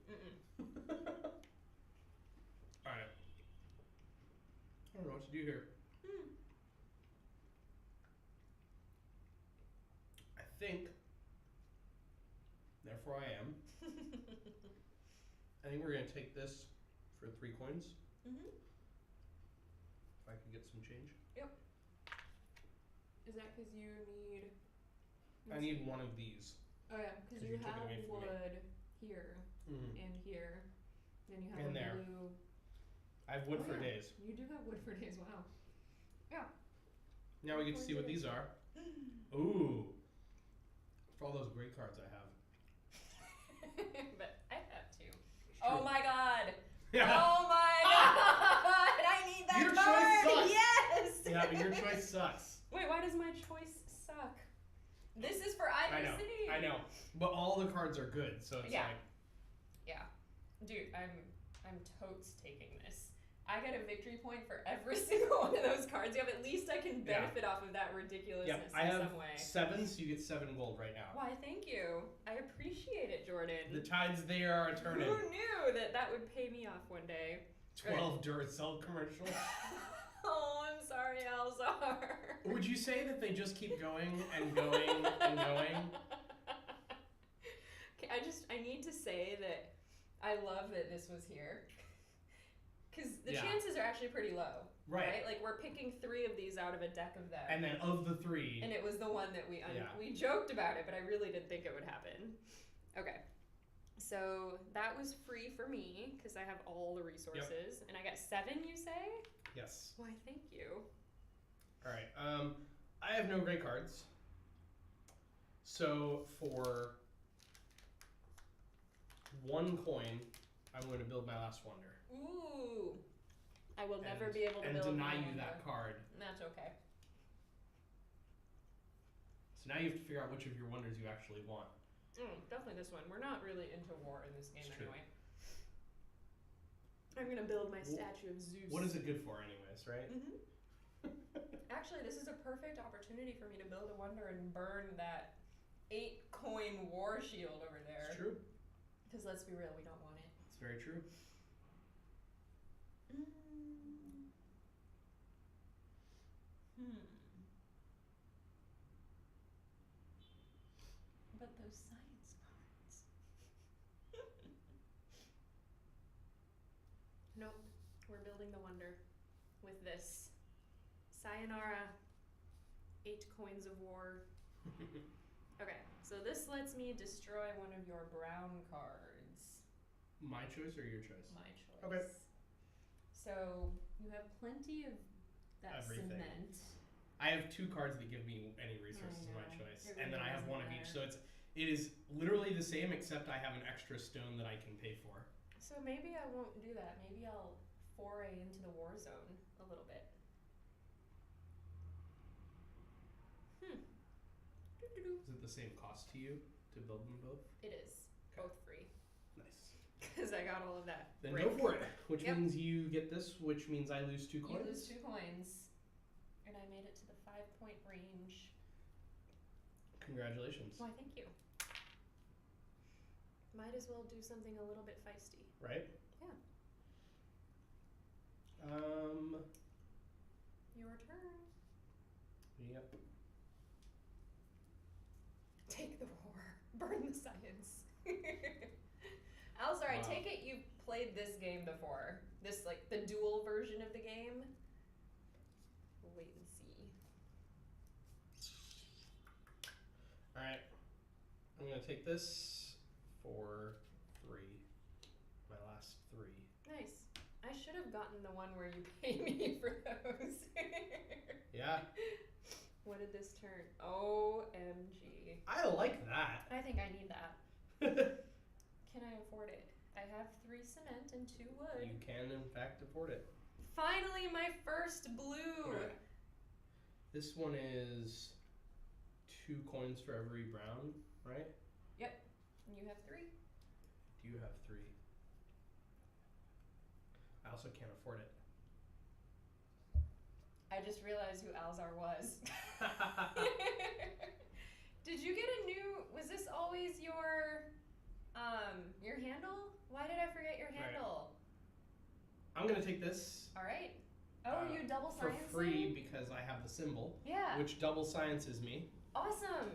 Alright. I don't know what to do here. I think, therefore I am. I think we're going to take this for 3 coins. Mm-hmm. If I can get some change. Yep. Is that because you need... I need one of these. Oh yeah, because you have wood here and here. Then you have and there. blue. I have wood for days. You do have wood for days, wow. Yeah. Now we get to see what these are. Ooh. For all those great cards I have. But I have two. Oh my god! Yeah. Oh my god! I need that your card! Choice sucks. Yes! Yeah, but your choice sucks. Wait, why does my choice suck? This is for either city. I know. But all the cards are good, so it's like... Yeah. Dude, I'm totes taking this. I get a victory point for every single one of those cards you have. At least I can benefit off of that ridiculousness I in have some way. 7, so you get 7 gold right now. Why, thank you. I appreciate it, Jordan. The tides there are turning. Who knew that would pay me off one day? 12 Duracell commercials. Oh, I'm sorry, Alzar. Would you say that they just keep going and going and going? Okay, I need to say that I love that this was here. Because the chances are actually pretty low. Right? Like, we're picking 3 of these out of a deck of them. And then of the 3... And it was the one that we joked about it, but I really didn't think it would happen. Okay. So, that was free for me, because I have all the resources. Yep. And I got 7, you say? Yes. Why, thank you. Alright, I have no great cards. So, for 1 coin, I'm going to build my last wonder. Ooh. I will never be able to build and deny my you wonder. that card. That's okay. So now you have to figure out which of your wonders you actually want. Definitely this one. We're not really into war in this game anyway. True. I'm gonna build my statue of Zeus. What is it good for anyways, right? Actually, this is a perfect opportunity for me to build a wonder and burn that 8-coin war shield over there. It's true. Because let's be real, we don't want it. It's very true. But those science cards. Nope, we're building the wonder with this. Sayonara, 8 coins of war. Okay, so this lets me destroy one of your brown cards. My choice or your choice? My choice. Okay. So you have plenty of that cement. I have 2 cards that give me any resources of my choice, really and then I have 1 of each. So it is literally the same, except I have an extra stone that I can pay for. So maybe I won't do that. Maybe I'll foray into the war zone a little bit. Is it the same cost to you to build them both? It is. Okay. Both free. Nice. Because I got all of that. Then go for it. Which means you get this, which means I lose 2 coins. You lose 2 coins. And I made it to the 5-point range. Congratulations. Why, thank you. Might as well do something a little bit feisty. Right? Yeah. Your turn. Yep. Take the war. Burn the science. Alzar, I take it you've played this game before. This, like, the duel version of the game. We'll wait and see. Alright. I'm going to take this for 3. My last 3. Nice. I should have gotten the one where you pay me for those. Yeah. What did this turn? OMG. I like that. I think I need that. Can I afford it? I have 3 cement and 2 wood. You can, in fact, afford it. Finally, my first blue. Okay. This one is 2 coins for every brown, right? Yep. And you have 3. Do you have 3? also can't afford it. I just realized who Alzar was. Did you get a new? Was this always your handle? Why did I forget your handle? Right. I'm gonna take this. All right. Oh, you double for science free because I have the symbol. Yeah. Which double sciences me. Awesome.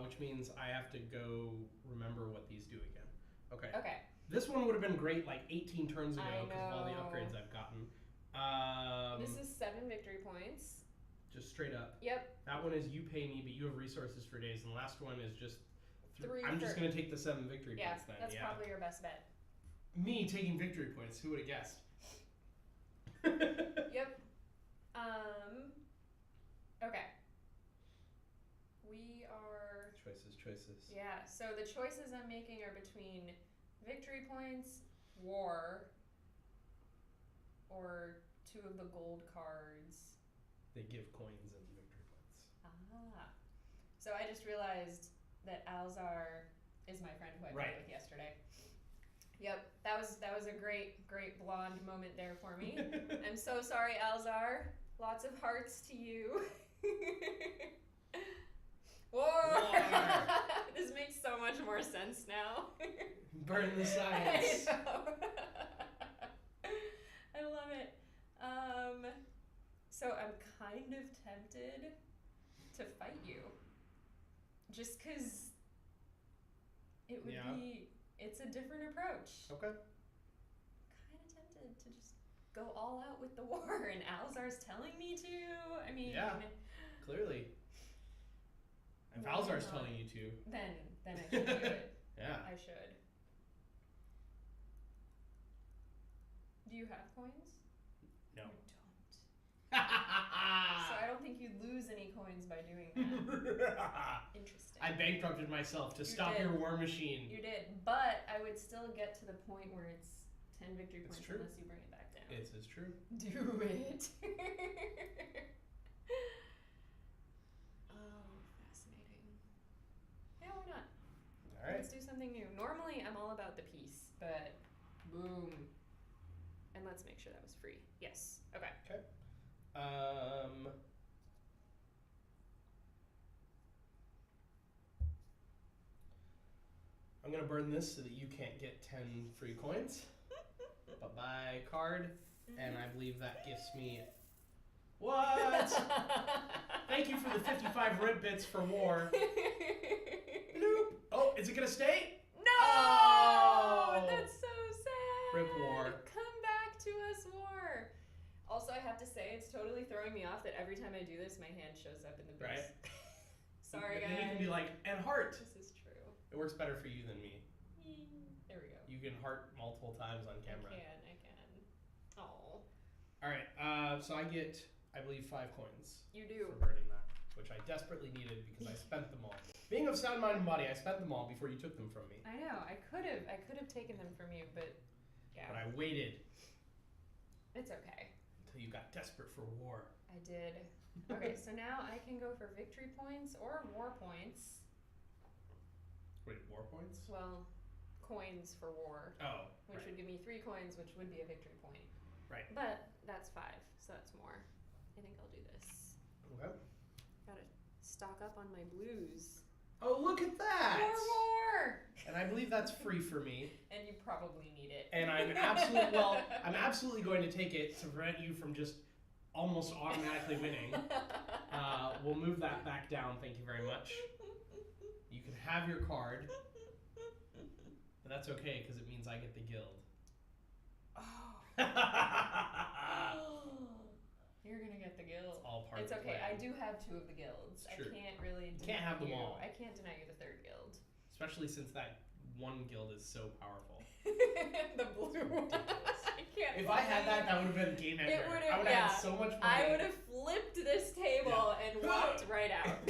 Which means I have to go remember what these do again. Okay. Okay. This one would have been great like 18 turns ago because of all the upgrades I've gotten. This is 7 victory points. Just straight up. Yep. That one is you pay me, but you have resources for days. And the last one is just... I'm just going to take the 7 victory points then. That's probably your best bet. Me taking victory points. Who would have guessed? Yep. Okay. We are... Choices. Yeah, so the choices I'm making are between victory points, war, or 2 of the gold cards. They give coins and victory points. Ah. So I just realized that Alzar is my friend who I played with yesterday. Yep, that was a great blonde moment there for me. I'm so sorry, Alzar. Lots of hearts to you. Whoa! This makes so much more sense now. Burn the science. I know. I love it. So I'm kind of tempted to fight you. Just because it would be... It's a different approach. Okay. Kind of tempted to just go all out with the war, and Alzar's telling me to. I mean... Yeah, clearly. If Alzar's telling you to... Then I should do it. Yeah. I should. Do you have coins? No. You don't. So I don't think you lose any coins by doing that. Interesting. I bankrupted myself to stop your war machine. You did, but I would still get to the point where it's 10 victory points unless you bring it back down. It is true. Do it. Oh, fascinating. Yeah, why not? All right. Let's do something new. Normally, I'm all about the peace, but boom. And let's make sure that was free. Yes. Okay. Okay. I'm gonna burn this so that you can't get 10 free coins. Bye-bye card, and I believe that gives me... What? Thank you for the 55 rip bits for war. Nope. Oh, is it gonna stay? No! Oh! That's so sad. Rip war. Come back to us, war. Also, I have to say, it's totally throwing me off that every time I do this, my hand shows up in the books. Right. Sorry, guys. Then you can be like, and heart. This is true. It works better for you than me. There we go. You can heart multiple times on camera. I can. Oh. Alright, so I get, I believe, 5 coins. You do. For burning that, which I desperately needed because I spent them all. Being of sound mind and body, I spent them all before you took them from me. I know. I could have taken them from you, but yeah. But I waited. It's okay. Until you got desperate for war. I did. Okay, so now I can go for victory points or war points. Wait, war points? Well, coins for war. Oh, which would give me 3 coins, which would be a victory point. Right. But that's 5, so that's more. I think I'll do this. Okay. Gotta stock up on my blues. Oh, look at that! More war! And I believe that's free for me. And you probably need it. And I'm absolutely going to take it to prevent you from just almost automatically winning. We'll move that back down, thank you very much. You can have your card. But that's okay, because it means I get the guild. Oh. You're gonna get the guild. It's all part of the okay, plan. I do have 2 of the guilds. It's true. I can't really deny can't have them all. I can't deny you the 3rd guild. Especially since that one guild is so powerful. The blue one. I can't. If I had that, that would have been game ender. I would have had so much money. I would have flipped this table and walked right out.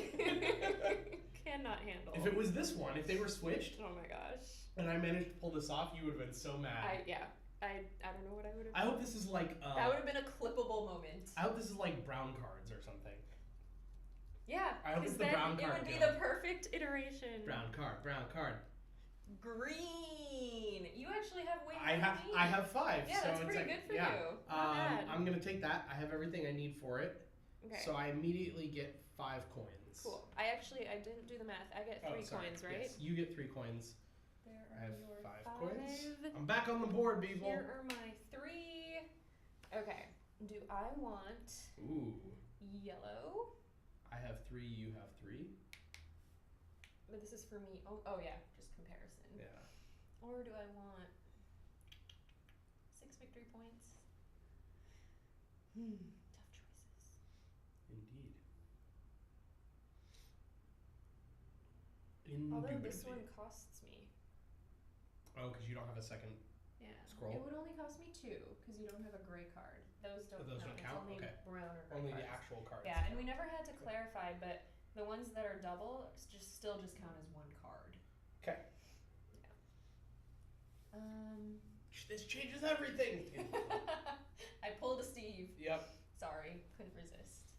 Cannot handle. If it was this one, if they were switched. Oh my gosh. And I managed to pull this off, you would have been so mad. I don't know what I would have. I hope this is like. That would have been a clippable moment. I hope this is like brown cards or something. Yeah. I hope it's the then brown card. It would be the perfect iteration. Brown card. Green. You actually have way more I than me. have 5. Yeah, so that's it's pretty like, good for yeah. you. Not bad. I'm gonna take that. I have everything I need for it. Okay. So I immediately get 5 coins. Cool. I didn't do the math. I get 3 sorry. coins, right? Yes, you get 3 coins. There I have your 5 coins. 5. I'm back on the board, people. Here are my 3. Okay. Do I want Ooh. yellow? I have 3. You have 3. But this is for me. Oh yeah, just comparison. Yeah. Or do I want 6 victory points? Tough choices. Indeed. Although this one costs me. Oh, because you don't have a second. Yeah. Scroll? It would only cost me 2 because you don't have a gray card. Those don't Those count. don't count? It's only Okay. brown or gray Only cards. the actual cards. Yeah, and we never had to clarify, but the ones that are double still count as 1 card. Okay. Yeah. This changes everything. I pulled a Steve. Yep. Sorry, couldn't resist.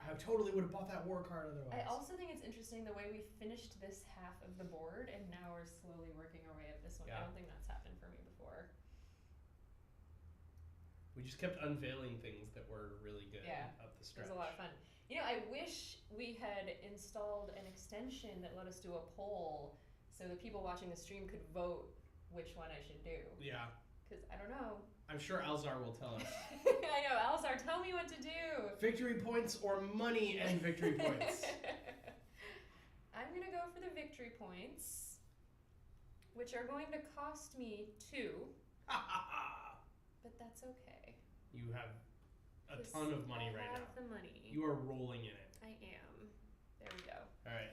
I totally would have bought that war card otherwise. I also think it's interesting the way we finished this half of the board and now we're slowly working our way up this one. Yeah. I don't think that's happened for me before. We just kept unveiling things that were really good up the It stretch. was a lot of fun. You know, I wish we had installed an extension that let us do a poll so that people watching the stream could vote which one I should do. Yeah. Because I don't know. I'm sure Alzar will tell us. I know, Alzar, tell me what to do. Victory points or money and victory points. I'm going to go for the victory points, which are going to cost me 2. But that's okay. You have a ton of money right now. I have the money. You are rolling in it. I am. There we go. All right.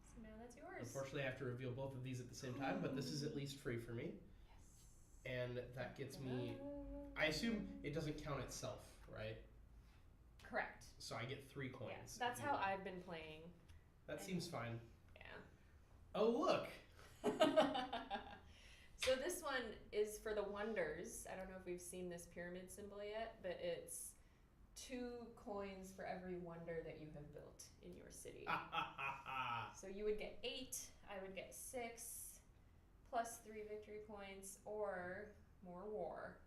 So now that's yours. Unfortunately, I have to reveal both of these at the same time, but this is at least free for me. Yes. And that gets me, I assume it doesn't count itself, right? Correct. So I get 3 coins. Yeah, that's how I've been playing. That seems fine. Yeah. Oh, look. So this one is for the wonders. I don't know if we've seen this pyramid symbol yet, but it's 2 coins for every wonder that you have built in your city. So you would get 8, I would get 6, plus 3 victory points, or more war.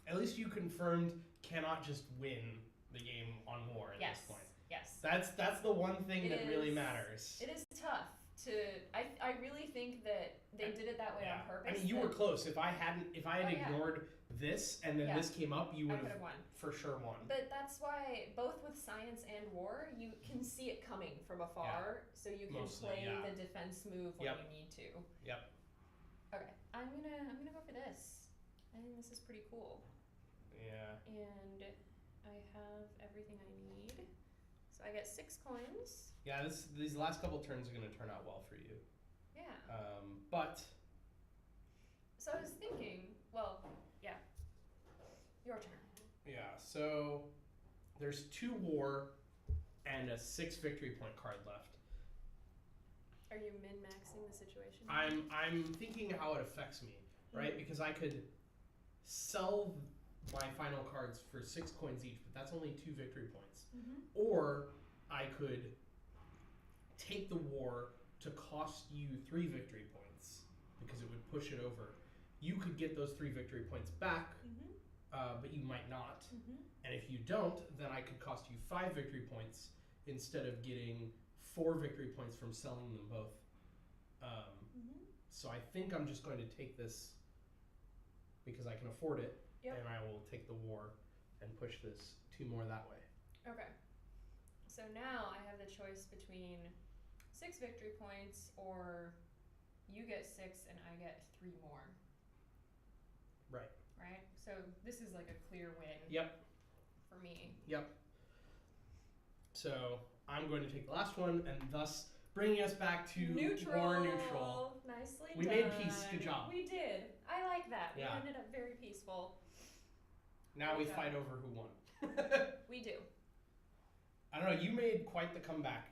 At least you confirmed cannot just win the game on war at this point. Yes. That's the one thing that really matters. It is tough to. I really think that they did it that way on purpose. I mean, you were close. If I had ignored this and then this came up, you would have won. For sure won. But that's why both with science and war, you can see it coming from afar, so you can play the defense move when you need to. Yep. Okay, I'm gonna go for this. I think this is pretty cool. Yeah. And I have everything I need. So I get 6 coins. Yeah, these last couple turns are going to turn out well for you. Yeah. But. So I was thinking, well, yeah. Your turn. Yeah, so there's 2 war and a 6 victory point card left. Are you min-maxing the situation? I'm thinking how it affects me, right? Because I could sell my final cards for 6 coins each, but that's only 2 victory points. Or I could take the war to cost you 3 victory points because it would push it over. You could get those 3 victory points back, but you might not. And if you don't, then I could cost you 5 victory points instead of getting 4 victory points from selling them both. So I think I'm just going to take this because I can afford it, and I will take the war and push this 2 more that way. Okay. So now I have the choice between 6 victory points or you get 6 and I get 3 more. Right. Right? So this is like a clear win. Yep. For me. Yep. So I'm going to take the last one and thus bringing us back to war neutral. Nicely we done. made peace. Good job. We did. I like that. Yeah. We ended up very peaceful. Now we fight over who won. We do. I don't know. You made quite the comeback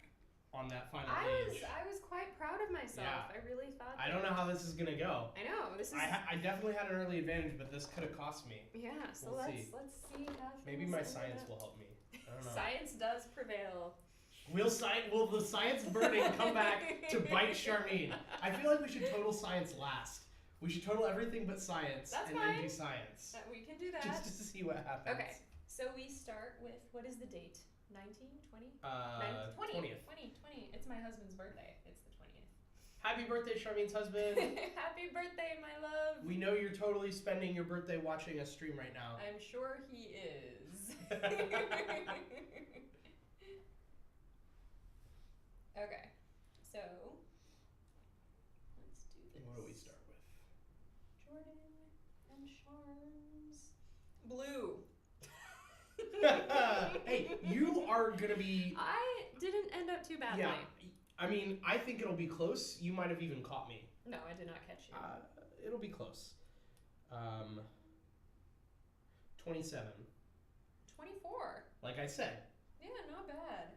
on that final age. I was quite proud of myself. Yeah. I really thought that. I don't know how this is gonna go. I know this is. I definitely had an early advantage, but this could have cost me. Yeah. So We'll let's see. see how. Maybe my science will help me. I don't know. Science does prevail. Will the science burning come back to bite Charmine? I feel like we should total science last. We should total everything but science That's and fine. then do science. We can do that. Just to see what happens. Okay, so we start with, what is the date? 19, 20? 20th. 20. It's my husband's birthday. It's the 20th. Happy birthday, Charmine's husband. Happy birthday, my love. We know you're totally spending your birthday watching a stream right now. I'm sure he is. Okay, so let's do this. What do we start with? Jordan and Charms. Blue. Hey, you are gonna be. I didn't end up too badly. Yeah, I mean, I think it'll be close. You might have even caught me. No, I did not catch you. It'll be close. 27. 24. Like I said. Yeah, not bad.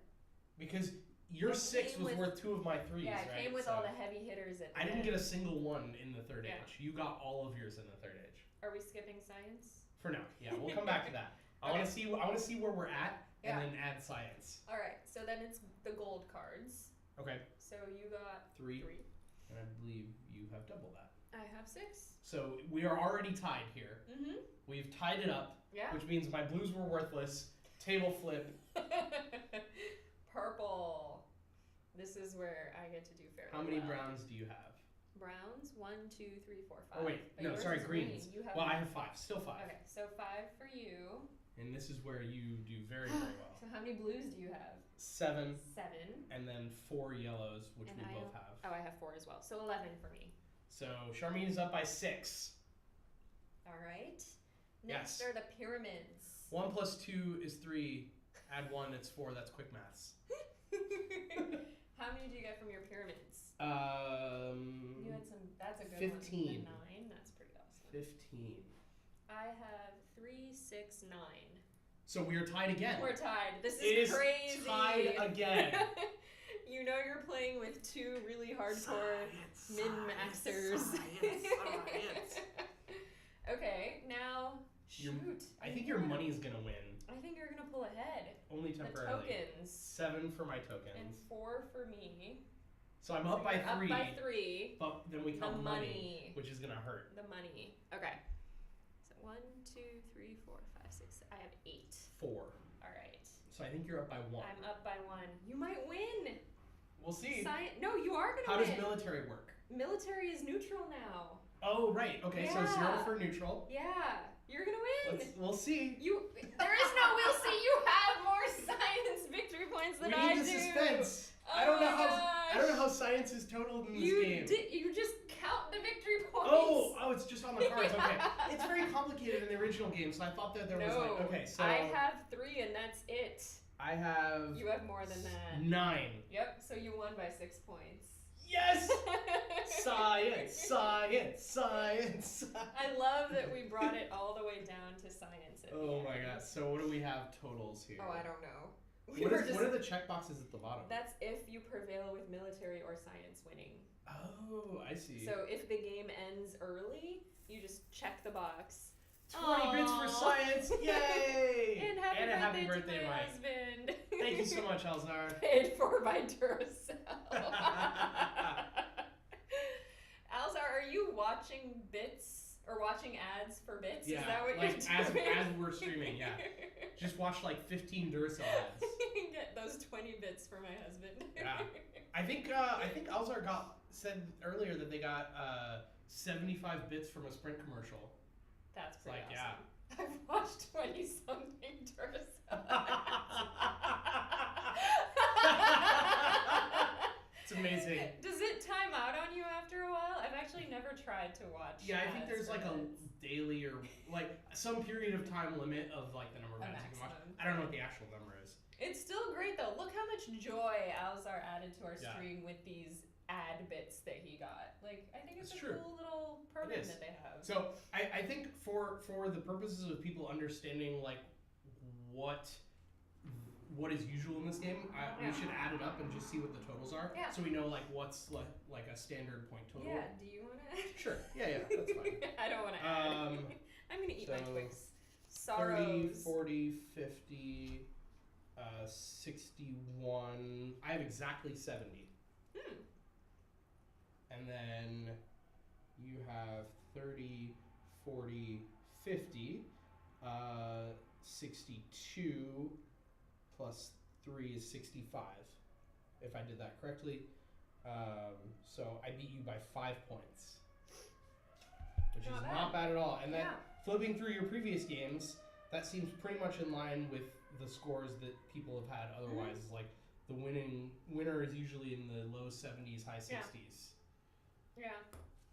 Because your It 6 came was with- worth 2 of my 3s, Yeah, right? it came with So all the heavy hitters at the I didn't end. get a single one in the third Yeah. age. You got all of yours in the third age. Are we skipping science? For now, yeah, we'll come back to that. I want to see where we're at, Yeah. and then add science. All right, so then it's the gold cards. Okay, So you got 3, and I believe you have double that. I have 6. So we are already tied here. Mm-hmm. We've tied it up, Yeah. which means my blues were worthless. Table flip. Purple. This is where I get to do fairly How many well. browns do you have? Browns? 1, 2, 3, 4, 5. Oh wait, But no, yours sorry, is greens. green. You have Well, I have 5. Still 5. Okay, so 5 for you. And this is where you do very, very well. So how many blues do you have? 7, 7. and then 4 yellows, which And we I both have. Oh, I have 4 as well. So 11 for me. So Charmine is up by 6. All right. Yes. Next are the pyramids. 1 plus 2 is 3. Add 1, it's 4. That's quick maths. How many do you get from your pyramids? You had some. That's a good 15. one. A 9. That's pretty awesome. 15. I have 3, 6, 9. So we are tied again. We're tied. This It is is crazy. tied again. You know you're playing with 2 really hardcore min-maxers. Science. Okay, now shoot. I think your money's gonna win. I think you're gonna pull ahead. Only The temporarily. tokens. 7 for my tokens. And 4 for me. So I'm up by You're 3. Up by 3. But then we The count money. which is gonna hurt. The money. Okay. So 1, 2, 3, 4, 5, 6. I have 8. 4. All right. So I think you're up by 1. I'm up by 1. You might win. We'll see. No, you are gonna How win. does military work? Military is neutral now. Oh, right. Okay, so Yeah. 0 for neutral. Yeah, you're gonna win. We'll see. There is no we'll see. You have more science victory points than We I need do. the suspense. Oh I don't know my I don't know gosh. how science is totaled in this game. You just count the victory points. Oh, it's just on the cards. Okay, Yeah. it's very complicated in the original game, so I thought that there was like okay. So I have 3 and that's it. I have You have more than that. 9. Yep. So you won by 6 points. Yes. Science. I love that we brought it all the way down to science. At Oh the my end. god. So what do we have totals here? Oh, I don't know. What are the check boxes at the bottom? That's if you prevail with military or science winning. Oh, I see. So if the game ends early, you just check the box. 20 bits for Aw. science! Yay! And a happy birthday birthday, to my Mike. husband. Thank you so much, Alzar. Paid for by Duracell. Alzar, are you watching bits or watching ads for bits? Yeah, Is that what like you're doing? as we're streaming, yeah. Just watch like 15 Duracell ads. Get those 20 bits for my husband. Yeah. I think Alzar said earlier that they got 75 bits from a Sprint commercial. That's pretty Like, awesome. I've watched 20 something Duracell. It's amazing. Does it time out on you after a while? I've actually never tried to watch. Yeah, I think ads there's for like a bits. daily or like some period of time limit of like the number of A ads you can watch. maximum. I don't know what the actual number is. It's still great though. Look how much joy Alzar added to our Yeah. stream with these ad bits that he got. Like, I think it's It's a true. cool little program is. that they have. So I think for the purposes of people understanding like what is usual in this game, we should add it up and just see what the totals are. Yeah. So we know like what's like a standard point total. Yeah, do you want to? Sure. Yeah, that's fine. I don't want to add. I'm going to eat my so Twix. 30, Sorrows. 40, 50, 61. I have exactly 70. And then you have 30, 40, 50. 62 plus 3 is 65, if I did that correctly. So I beat you by 5 points, which is not bad at all. And then flipping through your previous games, that seems pretty much in line with the scores that people have had otherwise. Like the winner is usually in the low 70s, high 60s. Yeah,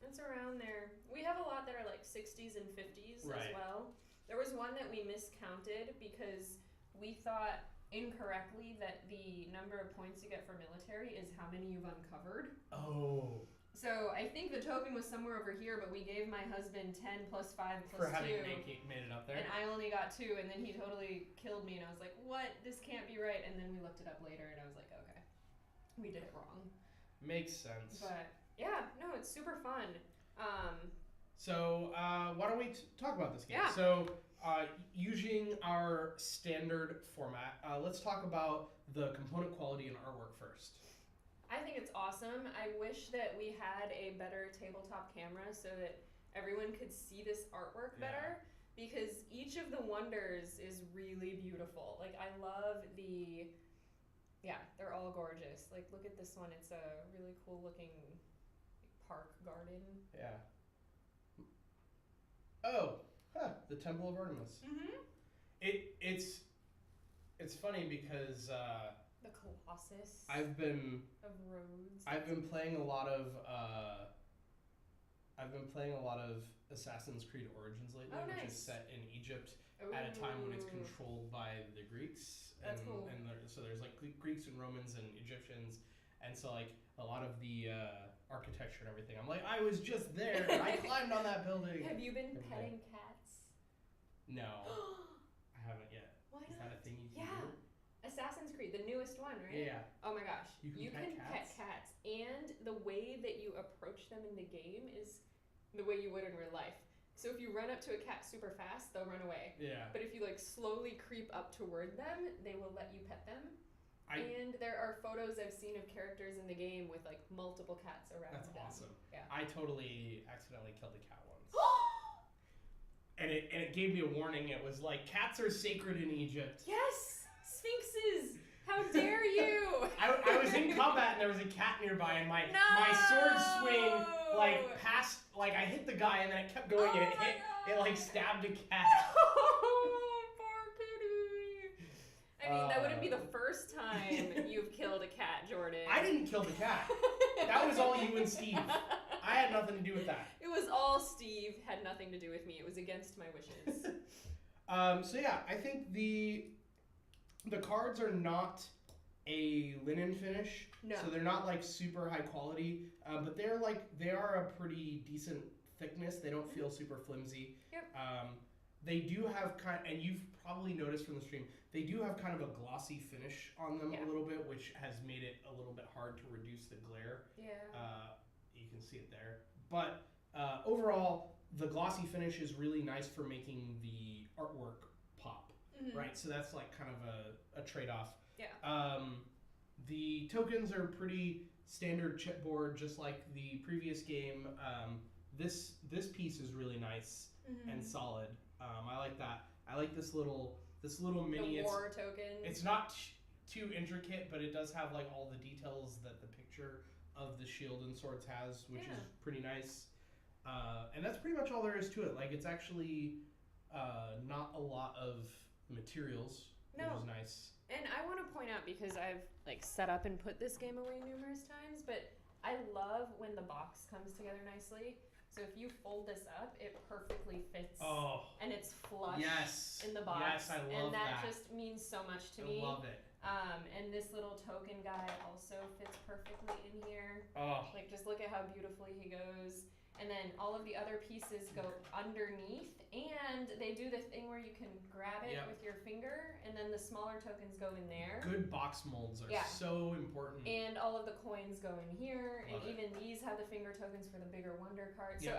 it's around there. We have a lot that are like 60s and 50s as well. There was one that we miscounted because we thought incorrectly that the number of points you get for military is how many you've uncovered. Oh. So I think the token was somewhere over here, but we gave my husband 10 plus 5 plus 2. For having made it up there. And I only got 2, and then he totally killed me, and I was like, what? This can't be right. And then we looked it up later, and I was like, okay, we did it wrong. Makes sense. But yeah, no, it's super fun. So why don't we talk about this game? Yeah. So using our standard format, let's talk about the component quality and artwork first. I think it's awesome. I wish that we had a better tabletop camera so that everyone could see this artwork better, because each of the wonders is really beautiful. Like, I love they're all gorgeous. Like, look at this one. It's a really cool looking park garden. Yeah. Oh, the Temple of Artemis. Mm-hmm. It's funny because the Colossus I've been playing a lot of Assassin's Creed Origins lately, which is set in Egypt at a time when it's controlled by the Greeks. That's cool. And so there's like Greeks and Romans and Egyptians, and so like a lot of the architecture and everything. I'm like, I was just there. I climbed on that building. Have you been petting cats? No, I haven't yet. Why not? Is that a thing you can do? Assassin's Creed, the newest one, right? Yeah. Oh my gosh. You can pet cats. And the way that you approach them in the game is the way you would in real life. So if you run up to a cat super fast, they'll run away. Yeah. But if you like slowly creep up toward them, they will let you pet them. And there are photos I've seen of characters in the game with like multiple cats around them. That's awesome. Yeah. I totally accidentally killed a cat once. And it gave me a warning. It was like, cats are sacred in Egypt. Yes! Sphinxes! How dare you! I was in combat and there was a cat nearby, and my sword swing like passed, like I hit the guy and then it kept going and it like stabbed a cat. Oh, poor kitty. I mean, that wouldn't be the first time you've killed a cat, Jordan. I didn't kill the cat. That was all you and Steve. I had nothing to do with that. It was all Steve, had nothing to do with me. It was against my wishes. So yeah, I think the cards are not a linen finish. No. So they're not like super high quality, but they are a pretty decent thickness. They don't feel super flimsy. Yep. They do have and you've probably noticed from the stream, they do have kind of a glossy finish on them a little bit, which has made it a little bit hard to reduce the glare. Yeah. You can see it there. But overall, the glossy finish is really nice for making the artwork pop, right? So that's like kind of a trade-off. Yeah. The tokens are pretty standard chipboard, just like the previous game. This piece is really nice and solid. I like that. I like this little mini. The war token. It's not too intricate, but it does have like all the details that the picture of the shield and swords has, which is pretty nice. And that's pretty much all there is to it. Like, it's actually not a lot of materials, which is nice. And I want to point out, because I've like set up and put this game away numerous times, but I love when the box comes together nicely. So if you fold this up, it perfectly fits. Oh. And it's flush in the box. Yes, I love that. And that just means so much to me. I love it. And this little token guy also fits perfectly in here. Oh. Like, just look at how beautifully he goes. and then all of the other pieces go underneath, and they do the thing where you can grab it with your finger, and then the smaller tokens go in there. Good box molds are so important. And all of the coins go in here, Love and even these have the finger tokens for the bigger wonder cards. So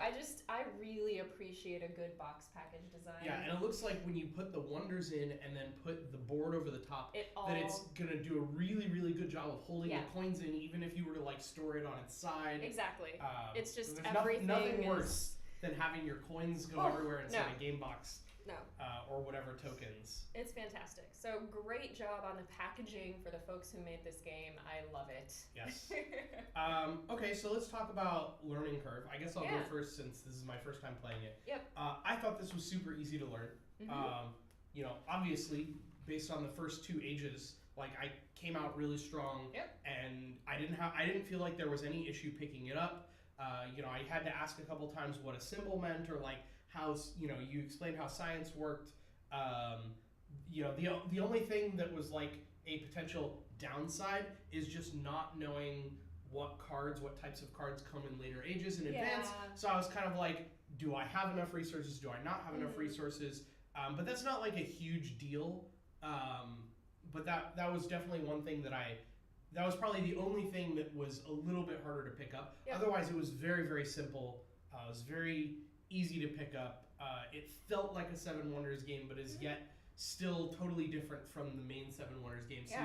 I really appreciate a good box package design. Yeah, and it looks like when you put the wonders in and then put the board over the top, that it's gonna do a really, really good job of holding the coins in, even if you were to like store it on its side. Exactly. It's just everything. Nothing worse than having your coins go everywhere inside a game box. No. Or whatever tokens. It's fantastic. So great job on the packaging for the folks who made this game. I love it. Yes. Okay, so let's talk about learning curve. I guess I'll go first since this is my first time playing it. Yep. I thought this was super easy to learn. You know, obviously, based on the first 2 ages, like I came out really strong. Yep. And I didn't feel like there was any issue picking it up. You know, I had to ask a couple times what a symbol meant, or like how, you know, you explained how science worked. You know, the only thing that was like a potential downside is just not knowing what types of cards come in later ages in advance. So I was kind of like, do I have enough resources? Do I not have enough resources? But that's not like a huge deal. But that was definitely one thing that was probably the only thing that was a little bit harder to pick up. Otherwise, it was very, very simple. It was very easy to pick up. It felt like a Seven Wonders game, but is yet still totally different from the main Seven Wonders game. So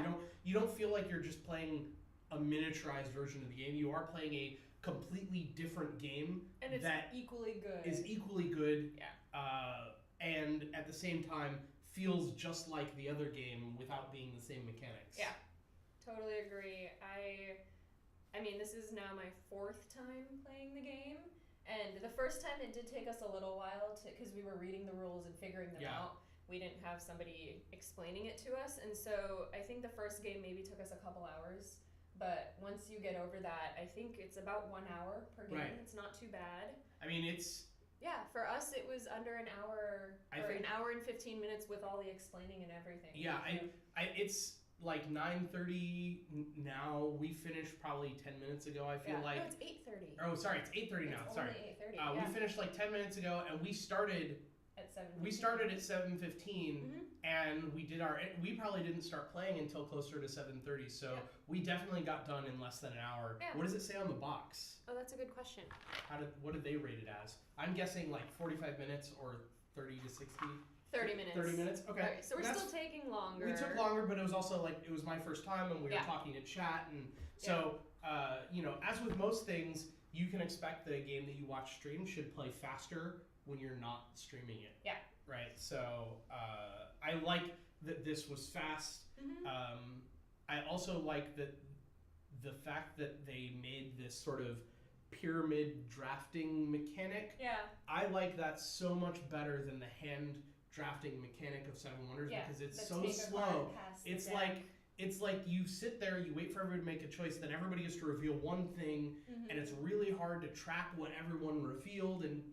you don't feel like you're just playing a miniaturized version of the game. You are playing a completely different game, and it's equally good. Is equally good. And at the same time feels just like the other game without being the same mechanics. Yeah. Totally agree. I mean, this is now my 4th time playing the game, and the first time it did take us a little while because we were reading the rules and figuring them out. We didn't have somebody explaining it to us, and so I think the first game maybe took us a couple hours, but once you get over that, I think it's about 1 hour per game. It's not too bad. I mean, it's... Yeah, for us it was under an hour, an hour and 15 minutes with all the explaining and everything. Yeah, it's like 9:30 now. We finished probably 10 minutes ago, I feel like. No, it's 8:30. Oh, sorry, it's 8:30 now. Sorry. It's only 8:30. We finished like 10 minutes ago, and we started at 7:15. We started at 7:15, and we probably didn't start playing until closer to 7:30. So we definitely got done in less than an hour. Yeah. What does it say on the box? Oh, that's a good question. What did they rate it as? I'm guessing like 45 minutes or 30 to 60. 30 minutes. 30 minutes? Okay. Right, so we're still taking longer. We took longer, but it was also like, it was my first time and we were talking in chat. And so, you know, as with most things, you can expect that a game that you watch stream should play faster when you're not streaming it. Yeah. Right? So, I like that this was fast. I also like that the fact that they made this sort of pyramid drafting mechanic. Yeah. I like that so much better than the hand drafting mechanic of Seven Wonders because it's so slow. It's like you sit there, you wait for everybody to make a choice, then everybody has to reveal one thing, and it's really hard to track what everyone revealed and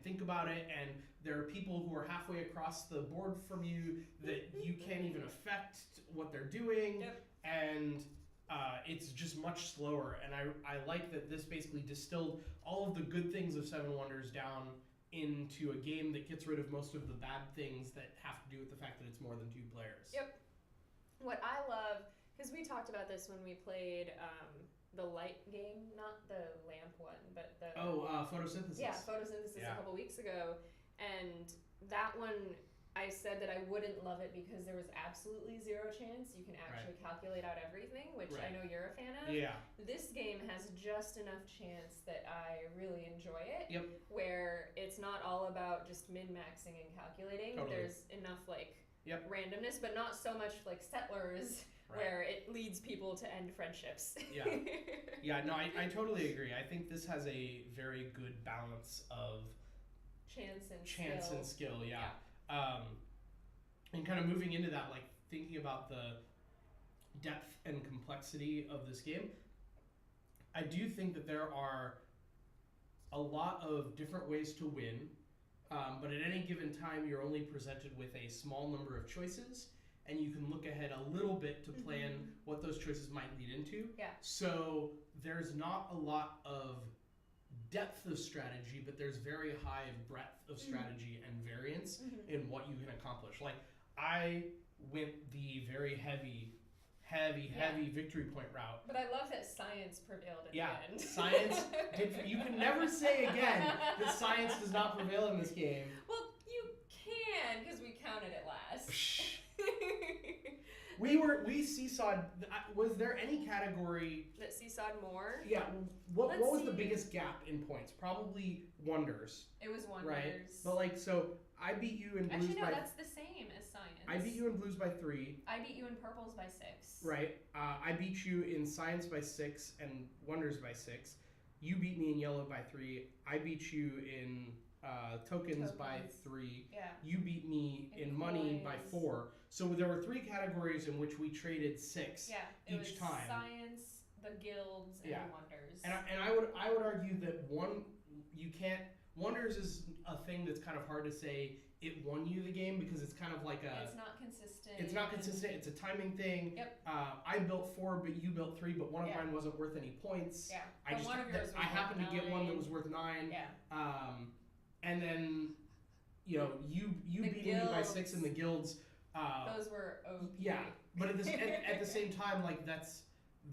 think about it. And there are people who are halfway across the board from you that you can't even affect what they're doing, and it's just much slower. And I like that this basically distilled all of the good things of Seven Wonders down into a game that gets rid of most of the bad things that have to do with the fact that it's more than 2 players. Yep. What I love, because we talked about this when we played the light game, not the lamp one, but the... Photosynthesis. Yeah, Photosynthesis a couple weeks ago. And that one, I said that I wouldn't love it because there was absolutely 0 chance you can actually calculate out everything, which I know you're a fan of. Yeah. This game has just enough chance that I really enjoy it. Yep. Where it's not all about just min-maxing and calculating. Totally. There's enough randomness, but not so much like Settlers where it leads people to end friendships. Yeah, no, I totally agree. I think this has a very good balance of chance and skill. And kind of moving into that, like thinking about the depth and complexity of this game, I do think that there are a lot of different ways to win, but at any given time you're only presented with a small number of choices, and you can look ahead a little bit to plan what those choices might lead into. Yeah. So there's not a lot of depth of strategy, but there's very high breadth of strategy and variance in what you can accomplish. Like, I went the very heavy victory point route. But I love that science prevailed at the end. Science did. You can never say again that science does not prevail in this game. Well, you can, because we counted it last. We seesawed. Was there any category that seesawed more? Yeah. What was the see. biggest gap in points? Probably wonders. It was wonders. Right. But like, so I beat you in blues Actually, no, by. that's the same as science. I beat you in blues by 3. I beat you in purples by 6. Right. I beat you in science by 6 and wonders by 6. You beat me in yellow by 3. I beat you in tokens by 3. Yeah. You beat me in money by 4. So there were 3 categories in which we traded 6 each time. Science, the guilds, and the wonders. And I would argue that wonders is a thing that's kind of hard to say it won you the game, because it's kind of like it's not consistent. It's not consistent. It's a timing thing. Yep. I built 4, but you built 3, but one of mine wasn't worth any points. Yeah. I happened to get one that was worth 9. Yeah. And then, you beat me by 6 in the guilds. Those were OP. Yeah, but at the same time, like,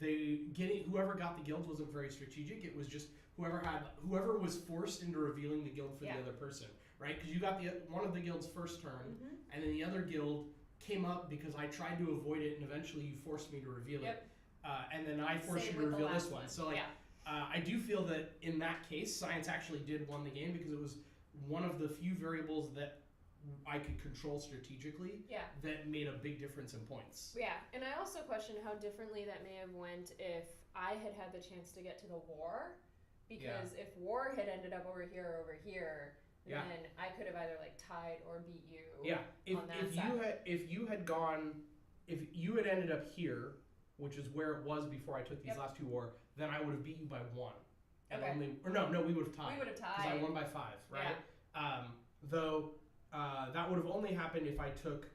whoever got the guilds wasn't very strategic. It was just whoever was forced into revealing the guild for the other person, right? Because you got one of the guilds first turn, and then the other guild came up because I tried to avoid it, and eventually you forced me to reveal it, and then I forced you to reveal this one. So like, I do feel that in that case, science actually did won the game, because it was one of the few variables that I could control strategically that made a big difference in points. Yeah, and I also question how differently that may have went if I had had the chance to get to the war, because if war had ended up over here or over here, then I could have either like tied or beat you. Yeah, if you had ended up here, which is where it was before I took these last 2 war, then I would have beat you by 1. And we would have tied. We would have tied. Because I won by 5, right? Yeah. Though that would have only happened if I took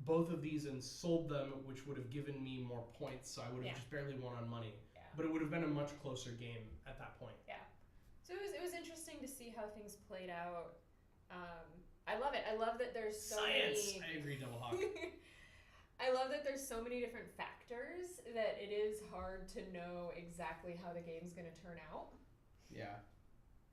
both of these and sold them, which would have given me more points, so I would have just barely won on money. Yeah. But it would have been a much closer game at that point. Yeah. So it was interesting to see how things played out. I love it. I love that there's so Science! many... I agree, Double Hawk. I love that there's so many different factors that it is hard to know exactly how the game's going to turn out. Yeah.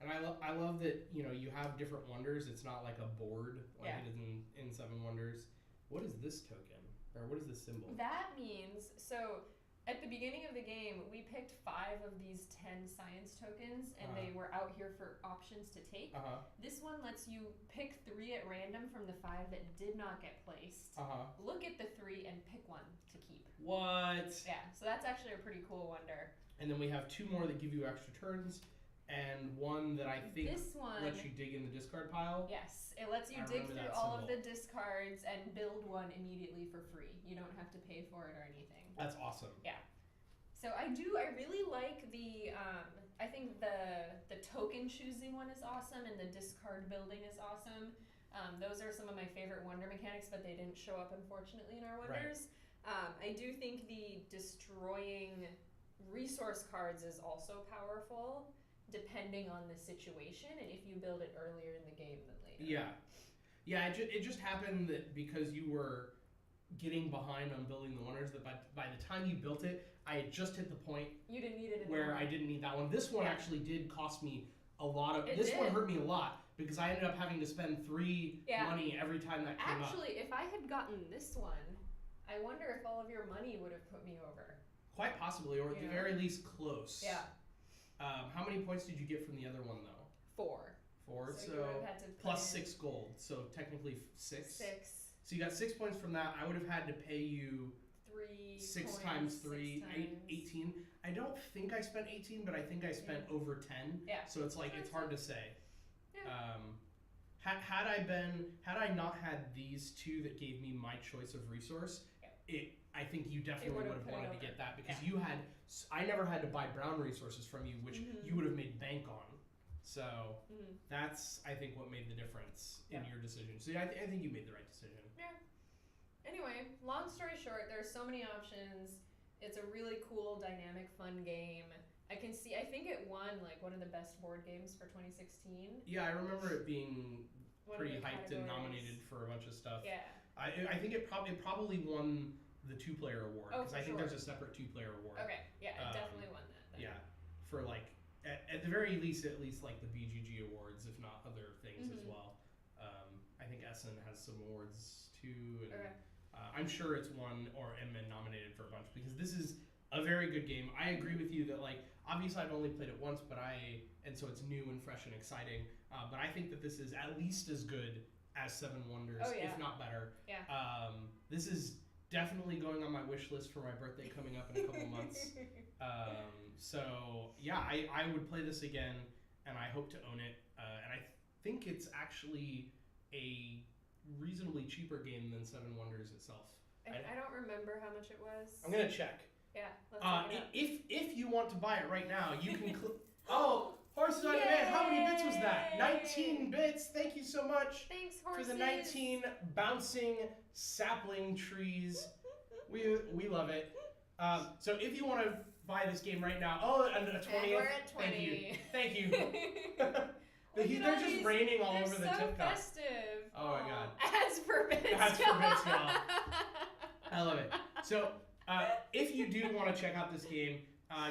And I love that, you have different wonders. It's not like a board like it is in 7 Wonders. What is this token? Or what is this symbol? That means, so at the beginning of the game, we picked 5 of these 10 science tokens, and they were out here for options to take. This one lets you pick 3 at random from the 5 that did not get placed. Look at the 3 and pick one to keep. What? Yeah, so that's actually a pretty cool wonder. And then we have 2 more that give you extra turns, and one that I think lets you dig in the discard pile. Yes, it lets you dig through all of the discards and build one immediately for free. You don't have to pay for it or anything. That's awesome. Yeah. So I really like the, I think the token choosing one is awesome, and the discard building is awesome. Those are some of my favorite wonder mechanics, but they didn't show up, unfortunately, in our wonders. Right. I do think the destroying resource cards is also powerful, depending on the situation, and if you build it earlier in the game than later. Yeah, it just happened that because you were getting behind on building the wonders, that by the time you built it, I had just hit the point you didn't need it where I didn't need that one. This one actually did cost me a lot of... one hurt me a lot, because I ended up having to spend 3 money every time that came up. Actually, if I had gotten this one, I wonder if all of your money would have put me over. Quite possibly, or at the very least close. Yeah. How many points did you get from the other one, though? 4. 4, so you would have had to plus 6 gold, so technically 6. 6. So you got 6 points from that. I would have had to pay you 6 times 3, 18. I don't think I spent 18, but I think I spent over 10. Yeah. So it's like, it's hard to say. Yeah. Had I not had these 2 that gave me my choice of resource, I think you definitely would have wanted to get that, because I never had to buy brown resources from you, which you would have made bank on. So that's, I think, what made the difference in your decision. So I think you made the right decision. Yeah. Anyway, long story short, there's so many options. It's a really cool, dynamic, fun game. I can see. I think it won like one of the best board games for 2016. Yeah, I remember it being One pretty of the hyped and categories. nominated for a bunch of stuff. Yeah. I think it probably won the 2-player award Oh, because for I think sure. there's a separate 2-player award. Okay. Yeah, it definitely won that. Then. Yeah, for like at the very least, at least like the BGG awards, if not other things as well. I think Essen has some awards too, and Okay. I'm sure it's won or been nominated for a bunch because this is a very good game. I agree with you that like obviously I've only played it once, and so it's new and fresh and exciting. But I think that this is at least as good as Seven Wonders, Oh, yeah. if not better. Yeah. This is definitely going on my wish list for my birthday coming up in a couple months. So yeah, I would play this again, and I hope to own it. And I think it's actually a reasonably cheaper game than Seven Wonders itself. I don't remember how much it was. I'm gonna check. Yeah. Let's look it up. If you want to buy it right now, you can. Oh, Horses on Demand! How many bits was that? 19 bits. Thank you so much. Thanks, horses. For the 19 bouncing sapling trees. We love it. So if you want to buy this game right now, and a 20th. And we're at 20. Thank you. They're just raining all over the tip cup. Festive. Oh my god. Ads for bits. Ads for bits, y'all. I love it. So if you do want to check out this game,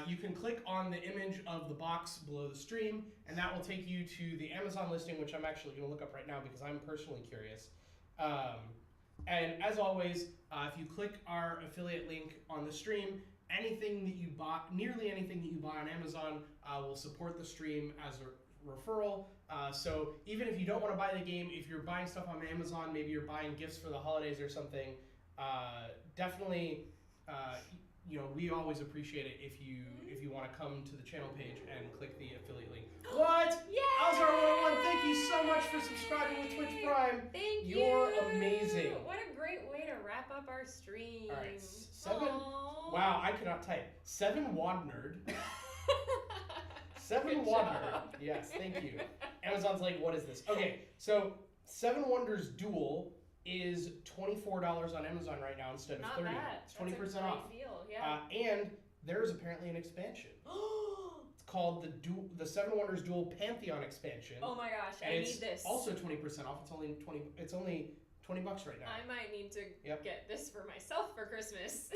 you can click on the image of the box below the stream, and that will take you to the Amazon listing, which I'm actually going to look up right now because I'm personally curious. And as always, if you click our affiliate link on the stream, anything that you buy, nearly anything that you buy on Amazon will support the stream as a referral. So even if you don't want to buy the game, if you're buying stuff on Amazon, maybe you're buying gifts for the holidays or something, definitely, we always appreciate it if you want to come to the channel page and click the affiliate link. What? Yay! Alzar101, thank you so much for subscribing with Twitch Prime. Thank you. You're amazing. What a great way to wrap up our stream. All right, 7. Aww. Wow, I cannot type. 7 Wad Nerd. 7 Good Wad job. Nerd. Yes, thank you. Amazon's like, what is this? Okay, so 7 Wonders Duel is $24 on Amazon right now instead of Not $30. bad. It's 20% That's a off. great deal. Yeah. And there is apparently an expansion. It's called the 7 Wonders Duel Pantheon expansion. Oh my gosh, and I it's need this. also 20% off. It's only $20 right now. I might need to Yep. get this for myself for Christmas.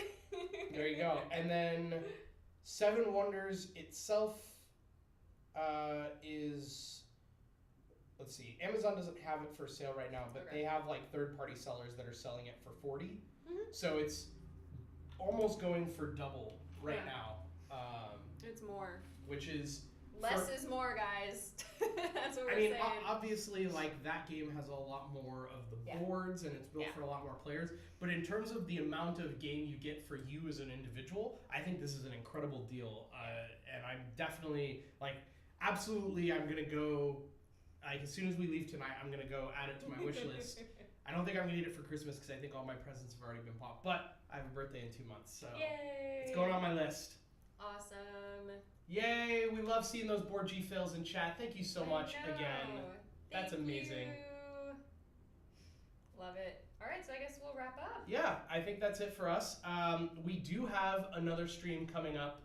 There you go. And then 7 Wonders itself is, let's see, Amazon doesn't have it for sale right now, but Okay. they have like third-party sellers that are selling it for $40. Mhm. So it's almost going for double right Yeah. now, It's more. which is Less is more, guys. That's what we're I mean, saying. obviously, like that game has a lot more of the Yeah. boards and it's built Yeah. for a lot more players. But in terms of the amount of game you get for you as an individual, I think this is an incredible deal. And I'm definitely absolutely, I'm gonna go. As soon as we leave tonight, I'm gonna go add it to my wish list. I don't think I'm gonna need it for Christmas because I think all my presents have already been bought. But I have a birthday in 2 months, so Yay! it's going on my list. Awesome. Yay! We love seeing those board G fills in chat. Thank you so much I know. again. That's Thank amazing. you. Love it. All right, so I guess we'll wrap up. Yeah, I think that's it for us. We do have another stream coming up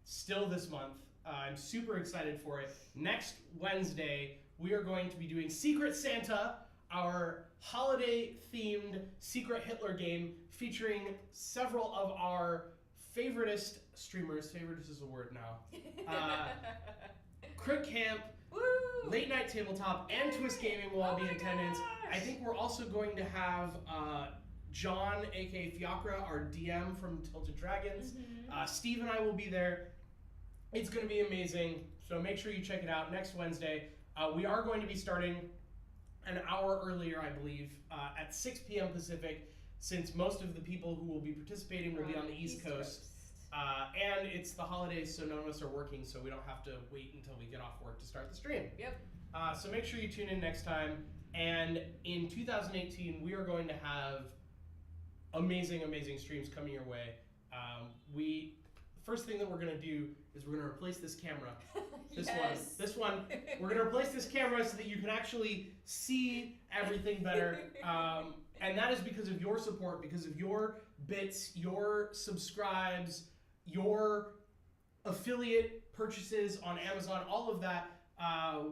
still this month. I'm super excited for it. Next Wednesday, we are going to be doing Secret Santa, our holiday-themed Secret Hitler game featuring several of our favoritist streamers. Favoritist is a word now. Crit Camp, Woo! Late Night Tabletop, and Twist Gaming will all Oh be my in attendance. gosh! I think we're also going to have John, aka Fiacra, our DM from Tilted Dragons. Mhm. Steve and I will be there. It's going to be amazing, so make sure you check it out next Wednesday. We are going to be starting an hour earlier, I believe, at 6 p.m. Pacific, since most of the people who will be participating will be on the East Coast. And it's the holidays, so none of us are working, so we don't have to wait until we get off work to start the stream. Yep. So make sure you tune in next time. And in 2018, we are going to have amazing, amazing streams coming your way. First thing that we're going to do is we're going to replace this camera. This one. We're going to replace this camera so that you can actually see everything better. And that is because of your support, because of your bits, your subscribes, your affiliate purchases on Amazon, all of that,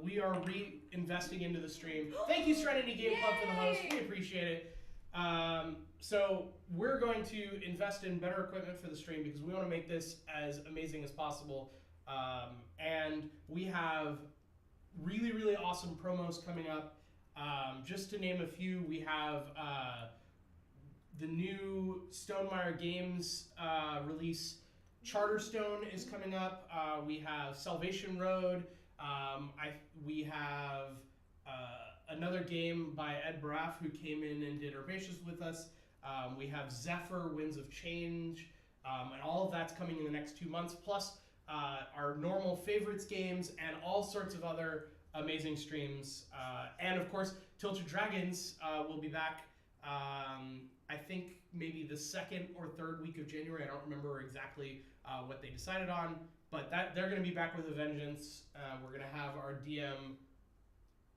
we are reinvesting into the stream. Thank you, Serenity Game Club, for the host. We appreciate it. So we're going to invest in better equipment for the stream because we want to make this as amazing as possible. And we have really, really awesome promos coming up. Just to name a few, we have the new Stonemaier Games release. Charterstone is coming up. We have Salvation Road. We have another game by Ed Braff, who came in and did Herbaceous with us. We have Zephyr, Winds of Change, and all of that's coming in the next 2 months, plus our normal favorites games and all sorts of other amazing streams. And of course, Tilted Dragons will be back, I think maybe the second or third week of January. I don't remember exactly what they decided on, but they're going to be back with a vengeance. We're going to have our DM...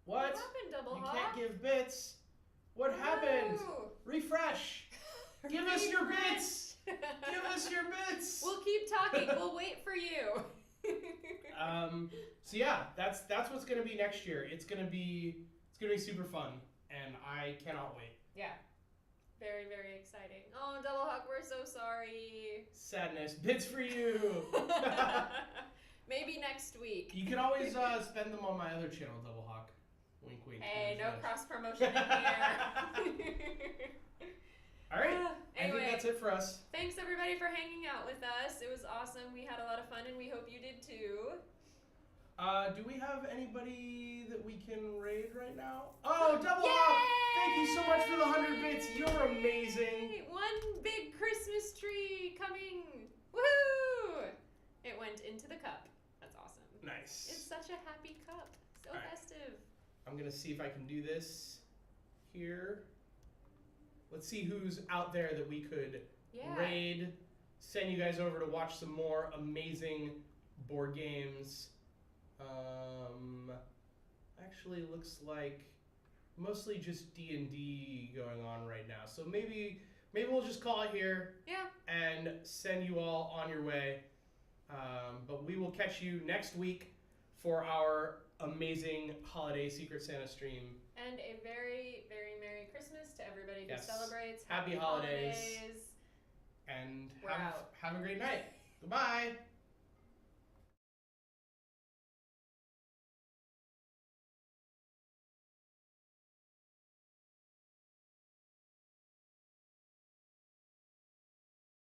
What happened, Double You Hawk? can't give bits. What happened? Refresh. Give us your bits. Give us your bits. We'll keep talking. We'll wait for you. So yeah, that's what's gonna be next year. It's gonna be super fun, and I cannot wait. Yeah. Very, very exciting. Oh, Double Hawk, we're so sorry. Sadness. Bits for you. Maybe next week. You can always spend them on my other channel, Double Hawk. Wink, wink. Hey, no cross promotion in here. All right. Anyway, I think that's it for us. Thanks everybody for hanging out with us. It was awesome. We had a lot of fun, and we hope you did too. Do we have anybody that we can raid right now? Oh, Double Hawk! Thank you so much for the 100 bits. You're amazing. One big Christmas tree coming. Woohoo! It went into the cup. That's awesome. Nice. It's such a happy cup. So festive. I'm going to see if I can do this here. Let's see who's out there that we could raid, send you guys over to watch some more amazing board games. Actually looks like mostly just D&D going on right now. So maybe we'll just call it here. Yeah. And send you all on your way. But we will catch you next week for our amazing holiday Secret Santa stream. And a very, very Merry Christmas to everybody who celebrates. Happy holidays. And have a great night. Goodbye.